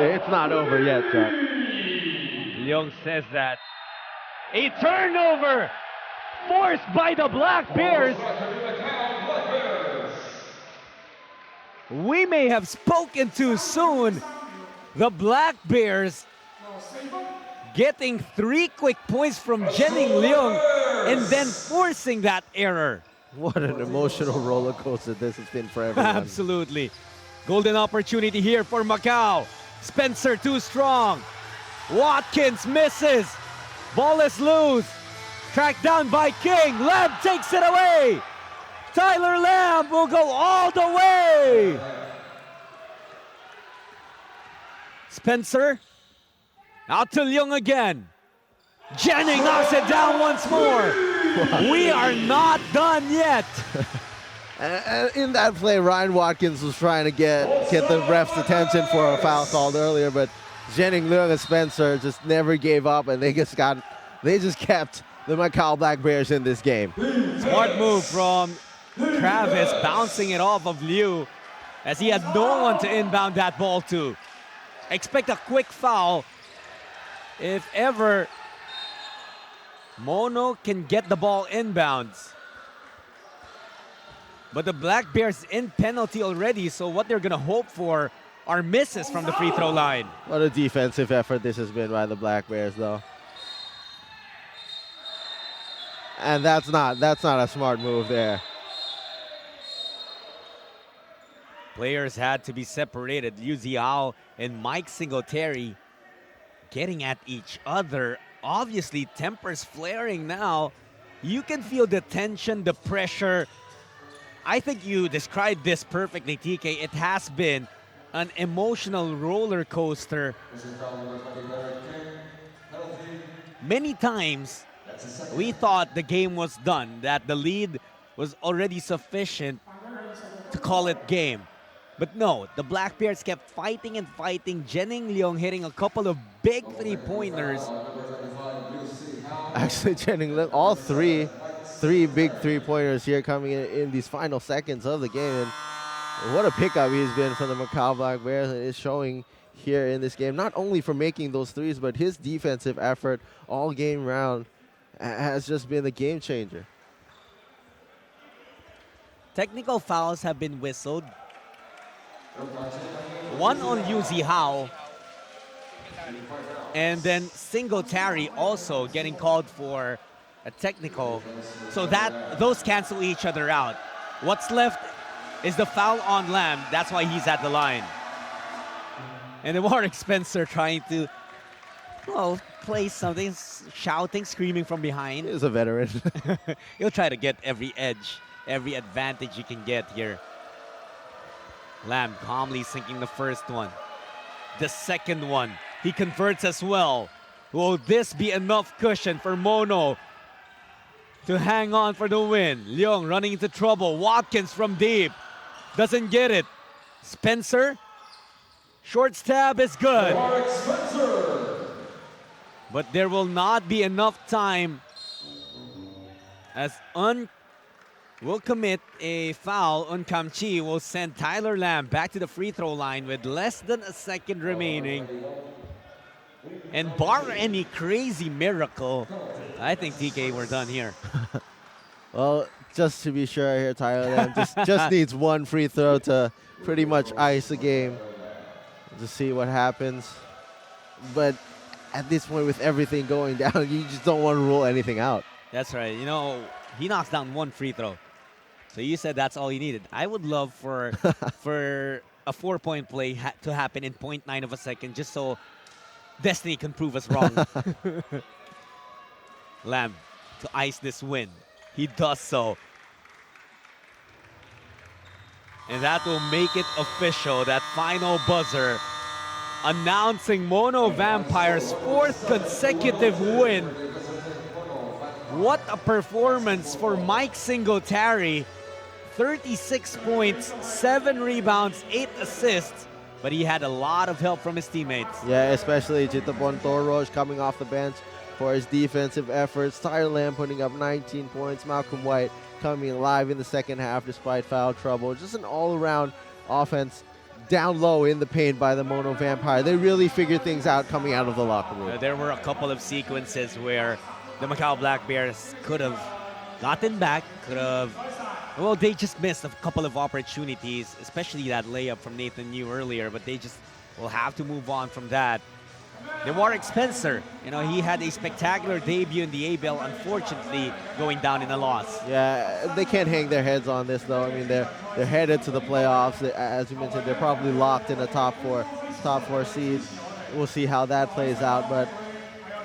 B: it's not over yet, Chuck.
A: Leung says that. A turnover forced by the Black Bears. We may have spoken too soon. The Black Bears getting 3 quick points from Jennings Leung and then forcing that error.
B: What an emotional roller coaster this has been for everyone.
A: Absolutely. Golden opportunity here for Macau. Spencer too strong. Watkins misses. Ball is loose. Tracked down by King. Lamb takes it away. Tyler Lamb will go all the way. Spencer. Out to Leung again. Jennings knocks it down once more. We are not done yet.
B: And in that play, Ryan Watkins was trying to get the ref's attention for a foul called earlier, but Jennings Leung and Spencer just never gave up, and they just kept the Macau Black Bears in this game.
A: Smart move from Travis, bouncing it off of Liu as he had no one to inbound that ball to. Expect a quick foul if ever Mono can get the ball inbounds. But the Black Bears in penalty already, so what they're gonna hope for are misses from the free throw line.
B: What a defensive effort this has been by the Black Bears, though. And that's not a smart move there.
A: Players had to be separated. Liu Ziao and Mike Singletary getting at each other. Obviously, tempers flaring now. You can feel the tension, the pressure. I think you described this perfectly, TK. It has been an emotional roller coaster. Many times, we thought the game was done, that the lead was already sufficient to call it game. But no, the Black Bears kept fighting and fighting. Jennings Leung hitting a couple of big three-pointers.
B: Actually, Jennings Leung, all three big three-pointers here coming in these final seconds of the game. And what a pickup he's been from the Macau Black Bears. And it's showing here in this game, not only for making those threes, but his defensive effort all game round has just been the game changer.
A: Technical fouls have been whistled. One on Liu Zihao. And then Singletary also getting called for a technical. So that those cancel each other out. What's left is the foul on Lamb. That's why he's at the line. And then Warwick Spencer trying to, well, play something, shouting, screaming from behind.
B: He's a veteran.
A: He'll try to get every edge, every advantage he can get here. Lamb calmly sinking the first one. The second one, he converts as well. Will this be enough cushion for Mono to hang on for the win? Leung running into trouble. Watkins from deep. Doesn't get it. Spencer. Short stab is good. But there will not be enough time as will commit a foul. Unkamchi will send Tyler Lamb back to the free throw line with less than a second remaining. And bar any crazy miracle, I think TK we're done here.
B: Well, just to be sure here, Tyler Lamb just needs one free throw to pretty much ice the game. To see what happens. But at this point, with everything going down, you just don't want to rule anything out.
A: That's right. You know, he knocks down one free throw. So you said that's all he needed. I would love for a 4-point play to happen in 0.9 of a second just so Destiny can prove us wrong. Lamb to ice this win. He does so. And that will make it official, that final buzzer, announcing Mono Vampires' 4th consecutive win. What a performance for Mike Singletary. 36 points, 7 rebounds, 8 assists. but he had a lot of help from his teammates.
B: Yeah, especially Jitapon Toros coming off the bench for his defensive efforts. Tyler Lamb putting up 19 points. Malcolm White coming alive in the second half despite foul trouble. Just an all-around offense down low in the paint by the Mono Vampire. They really figured things out coming out of the locker room.
A: There were a couple of sequences where the Macau Black Bears could have gotten back, well, they just missed a couple of opportunities, especially that layup from Nathan New earlier, but they just will have to move on from that. The Warwick Spencer, he had a spectacular debut in the ABL, unfortunately going down in a loss.
B: Yeah, they can't hang their heads on this though. I mean, they're headed to the playoffs. As you mentioned, they're probably locked in a top four seed. We'll see how that plays out, but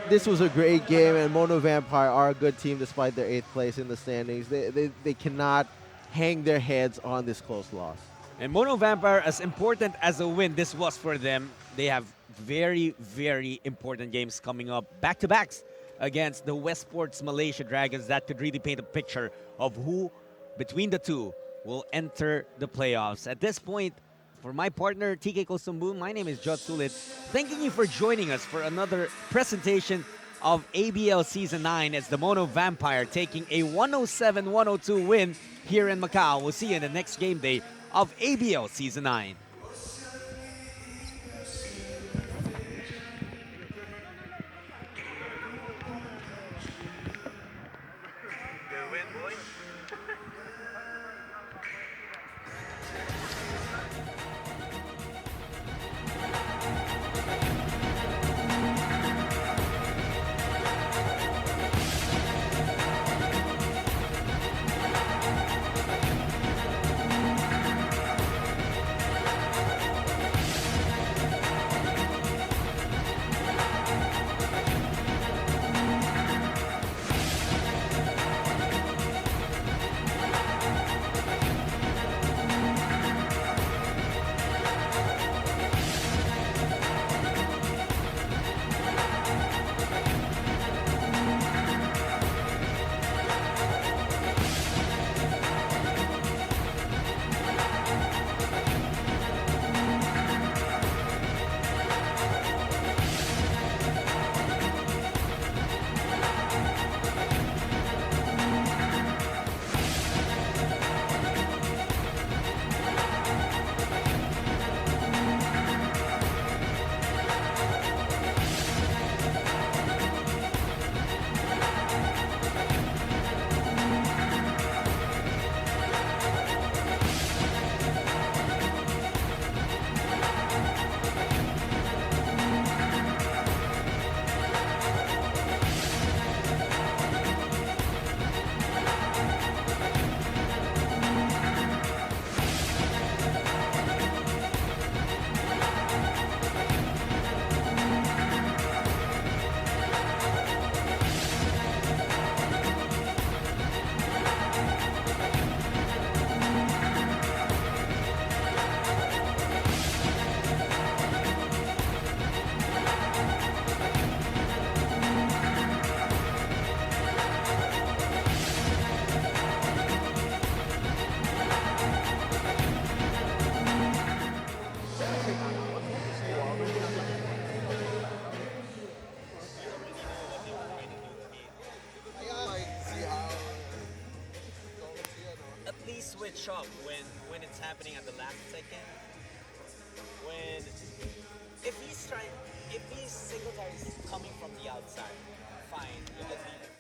B: this was a great game, and Mono Vampire are a good team despite their 8th place in the standings. They cannot hang their heads on this close loss.
A: And Mono Vampire, as important as a win this was for them, they have very, very important games coming up, back-to-backs against the Westport's Malaysia Dragons. That could really paint a picture of who, between the two, will enter the playoffs. At this point, for my partner, TK Kosumbun, my name is Jod Sulit. Thanking you for joining us for another presentation of ABL Season 9 as the Mono Vampire taking a 107-102 win here in Macau. We'll see you in the next game day of ABL Season 9. Switch up when it's happening at the last second. If he's Singletary is coming from the outside, fine, you can leave it.